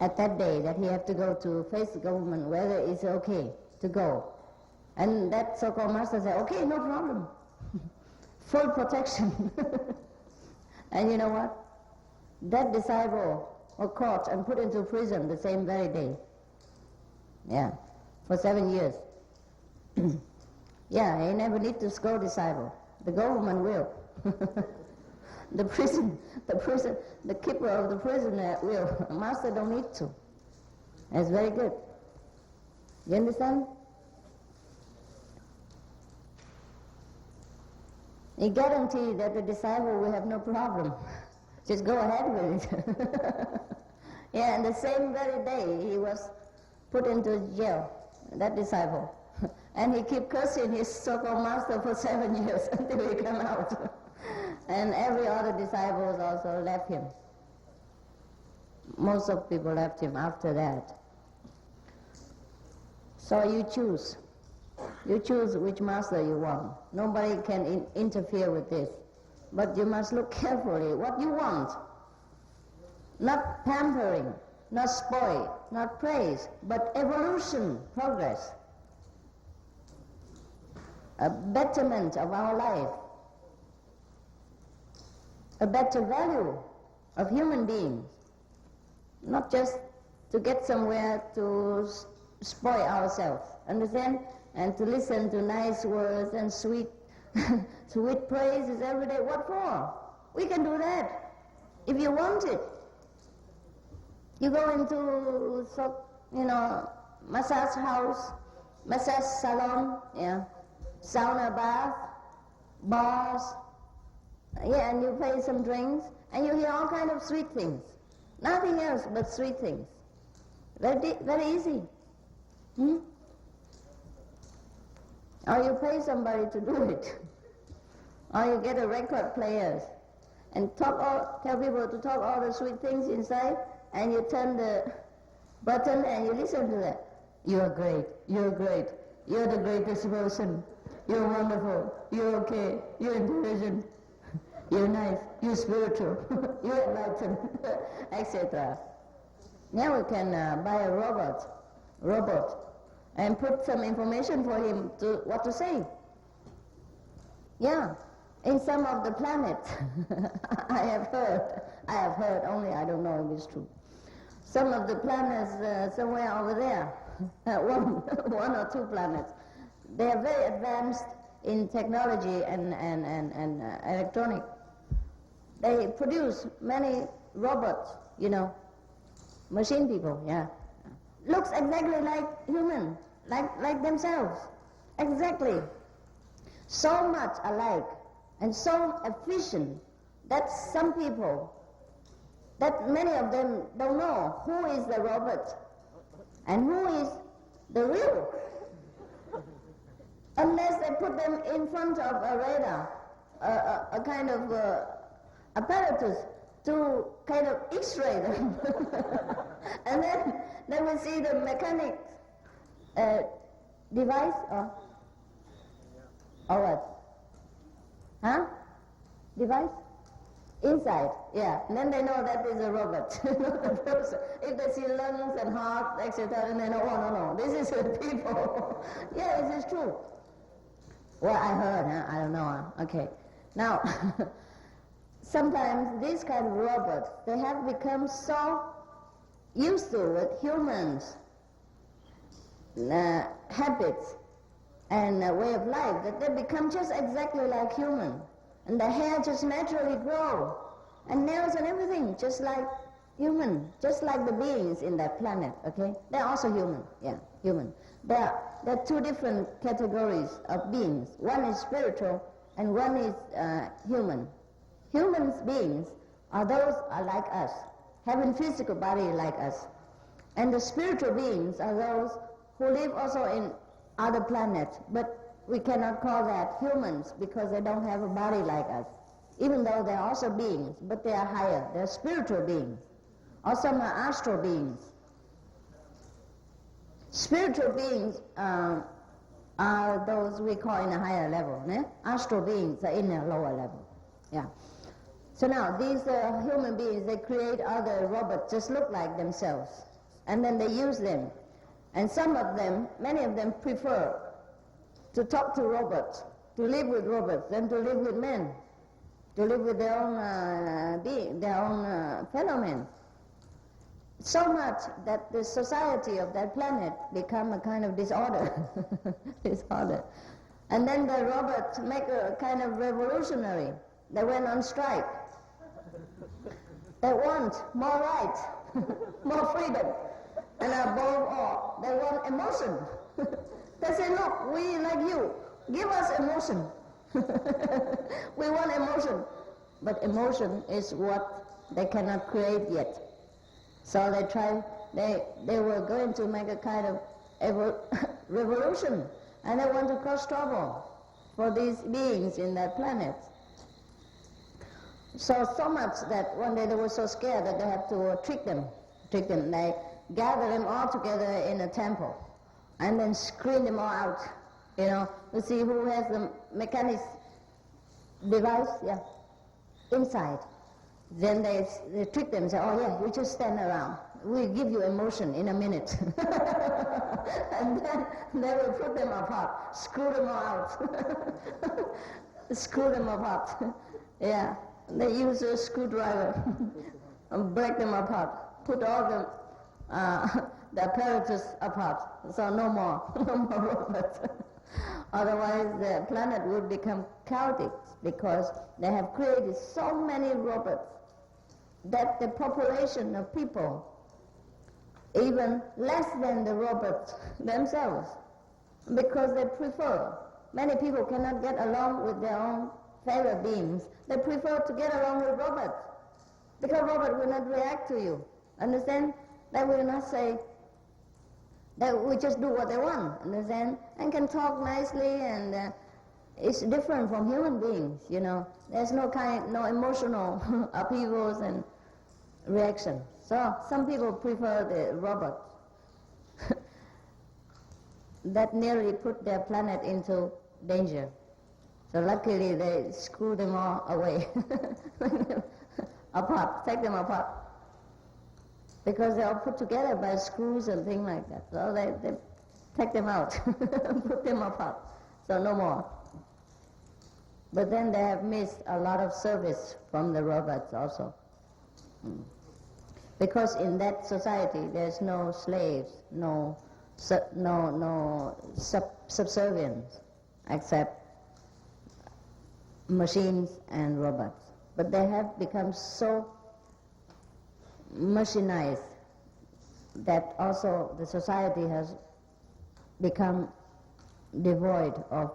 at that day that he had to go to face the government, whether it's okay to go. And that so-called master said, okay, no problem. Full protection. And you know what? That disciple was caught and put into prison the same very day. Yeah, for 7 years. Yeah, he never need to scold disciple. The government will. The keeper of the prison will. The master don't need to. That's very good. You understand? He guaranteed that the disciple will have no problem. Just go ahead with it. Yeah, and the same very day he was put into jail, that disciple. And he kept cursing his so-called master for 7 years until he came out. And every other disciple also left him. Most of people left him after that. So you choose. You choose which master you want. Nobody can interfere with this. But you must look carefully what you want. Not pampering, not spoil, not praise, but evolution, progress. A betterment of our life. A better value of human beings. Not just to get somewhere to spoil ourselves. Understand? And to listen to nice words and sweet praises every day. What for? We can do that if you want it. You go into, massage house, massage salon, sauna bath, bars, and you pay some drinks, and you hear all kind of sweet things. Nothing else but sweet things. Very, very easy. Or you pay somebody to do it. Or you get a record players and tell people to talk all the sweet things inside, and you turn the button and you listen to that. You are great, you're great, you're the greatest person, you're wonderful, you're okay, you're intelligent, you're nice, you're spiritual, you're enlightened, etc. Now we can buy a robot, and put some information for him to what to say. Yeah, in some of the planets, I have heard, only I don't know if it's true. Some of the planets somewhere over there, one or two planets, they are very advanced in technology and electronic. They produce many robots, machine people, looks exactly like human, like themselves, exactly. So much alike and so efficient that some people, that many of them don't know who is the robot and who is the real, unless they put them in front of a radar, a kind of apparatus to kind of X-ray them. And then they will see the mechanic device or what? Huh? Device? Inside, and then they know that is a robot. If they see lungs and heart, etc., then they know, no, this is people. This is true. Well, I heard, I don't know. Okay. Now, sometimes these kind of robots, they have become so used to with humans' habits and way of life that they become just exactly like human. And the hair just naturally grow, and nails and everything, just like human, just like the beings in that planet, okay? They're also human, human. There are two different categories of beings. One is spiritual, and one is human. Human beings are those are like us, having physical body like us. And the spiritual beings are those who live also in other planets, but we cannot call that humans because they don't have a body like us, even though they're also beings, but they are higher. They're spiritual beings. Or some are astral beings. Spiritual beings are those we call in a higher level. Astral beings are in a lower level. So now these human beings, they create other robots just look like themselves, and then they use them. And some of them, many of them prefer to talk to robots, to live with robots, than to live with men, to live with their own being, their own fellow men. So much that the society of that planet become a kind of disorder, And then the robots make a kind of revolutionary. They went on strike. They want more rights, more freedom, and above all, they want emotion. They say, look, we like you, give us emotion. We want emotion. But emotion is what they cannot create yet. So they were going to make a kind of revolution, and they want to cause trouble for these beings in that planet. So much that one day they were so scared that they had to trick them. They gathered them all together in a temple, and then screen them all out, to see who has the mechanic device, inside. Then they trick them, say, you just stand around. We'll give you emotion in a minute. And then they will put them apart, screw them all out. Screw them apart. They use a screwdriver and break them apart, put all the apparatus apart, so no more robots. Otherwise the planet would become chaotic, because they have created so many robots that the population of people even less than the robots themselves, because they prefer. Many people cannot get along with their own fellow beings. They prefer to get along with robots, because robots will not react to you. Understand? They will not say, they will just do what they want, understand? And can talk nicely, and it's different from human beings, you know. There's no emotional upheavals and reaction. So some people prefer the robots that nearly put their planet into danger. So luckily they screw them all away, apart, take them apart. Because they're all put together by screws and things like that. So they take them out, put them apart. So no more. But then they have missed a lot of service from the robots also. Because in that society there's no slaves, no subservience, except machines and robots. But they have become so machinized that also the society has become devoid of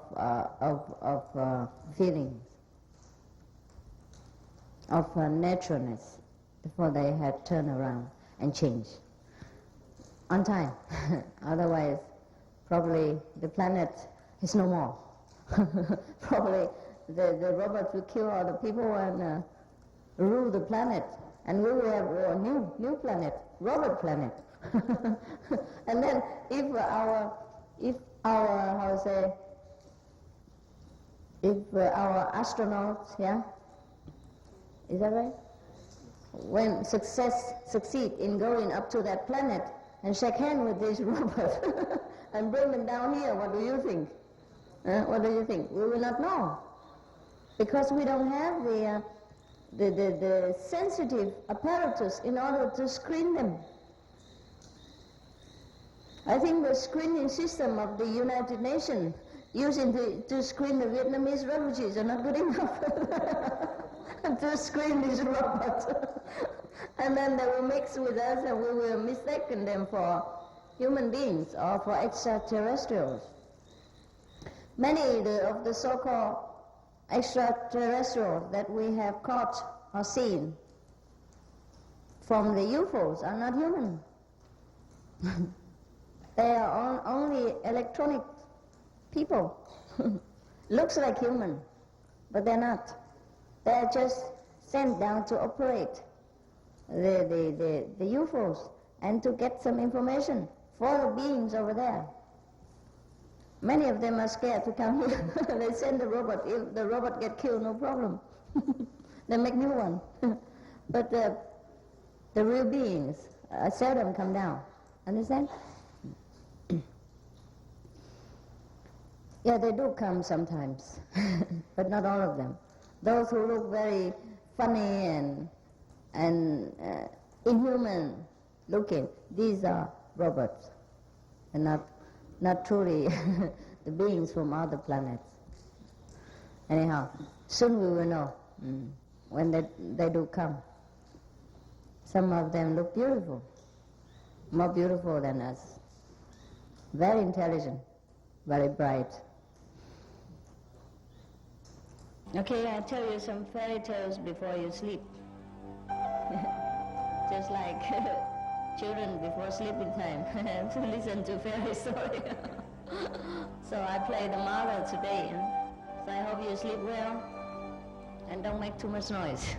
feelings, of naturalness, before they had turned around and changed on time. Otherwise, probably the planet is no more. Probably the robots will kill all the people and rule the planet, and we will have a new planet, robot planet. And then if our astronauts, yeah, is that right? When succeed in going up to that planet and shake hands with these robots and bring them down here, what do you think? What do you think? We will not know, because we don't have the sensitive apparatus in order to screen them. I think the screening system of the United Nations using to screen the Vietnamese refugees are not good enough to screen these robots. And then they will mix with us and we will mistake them for human beings or for extraterrestrials. Many of the so-called extraterrestrials that we have caught or seen from the UFOs are not human. They are only electronic people. Looks like human, but they're not. They are just sent down to operate the UFOs and to get some information for the beings over there. Many of them are scared to come here. They send the robot. If the robot get killed, no problem. They make new one. But the real beings seldom come down. Understand? Yeah, they do come sometimes, but not all of them. Those who look very funny and inhuman looking, these are robots, and not truly the beings from other planets. Anyhow, soon we will know when they do come. Some of them look beautiful, more beautiful than us, very intelligent, very bright. Okay, I'll tell you some fairy tales before you sleep. Just like children before sleeping time to listen to fairy story. So I play the mother today. So I hope you sleep well and don't make too much noise.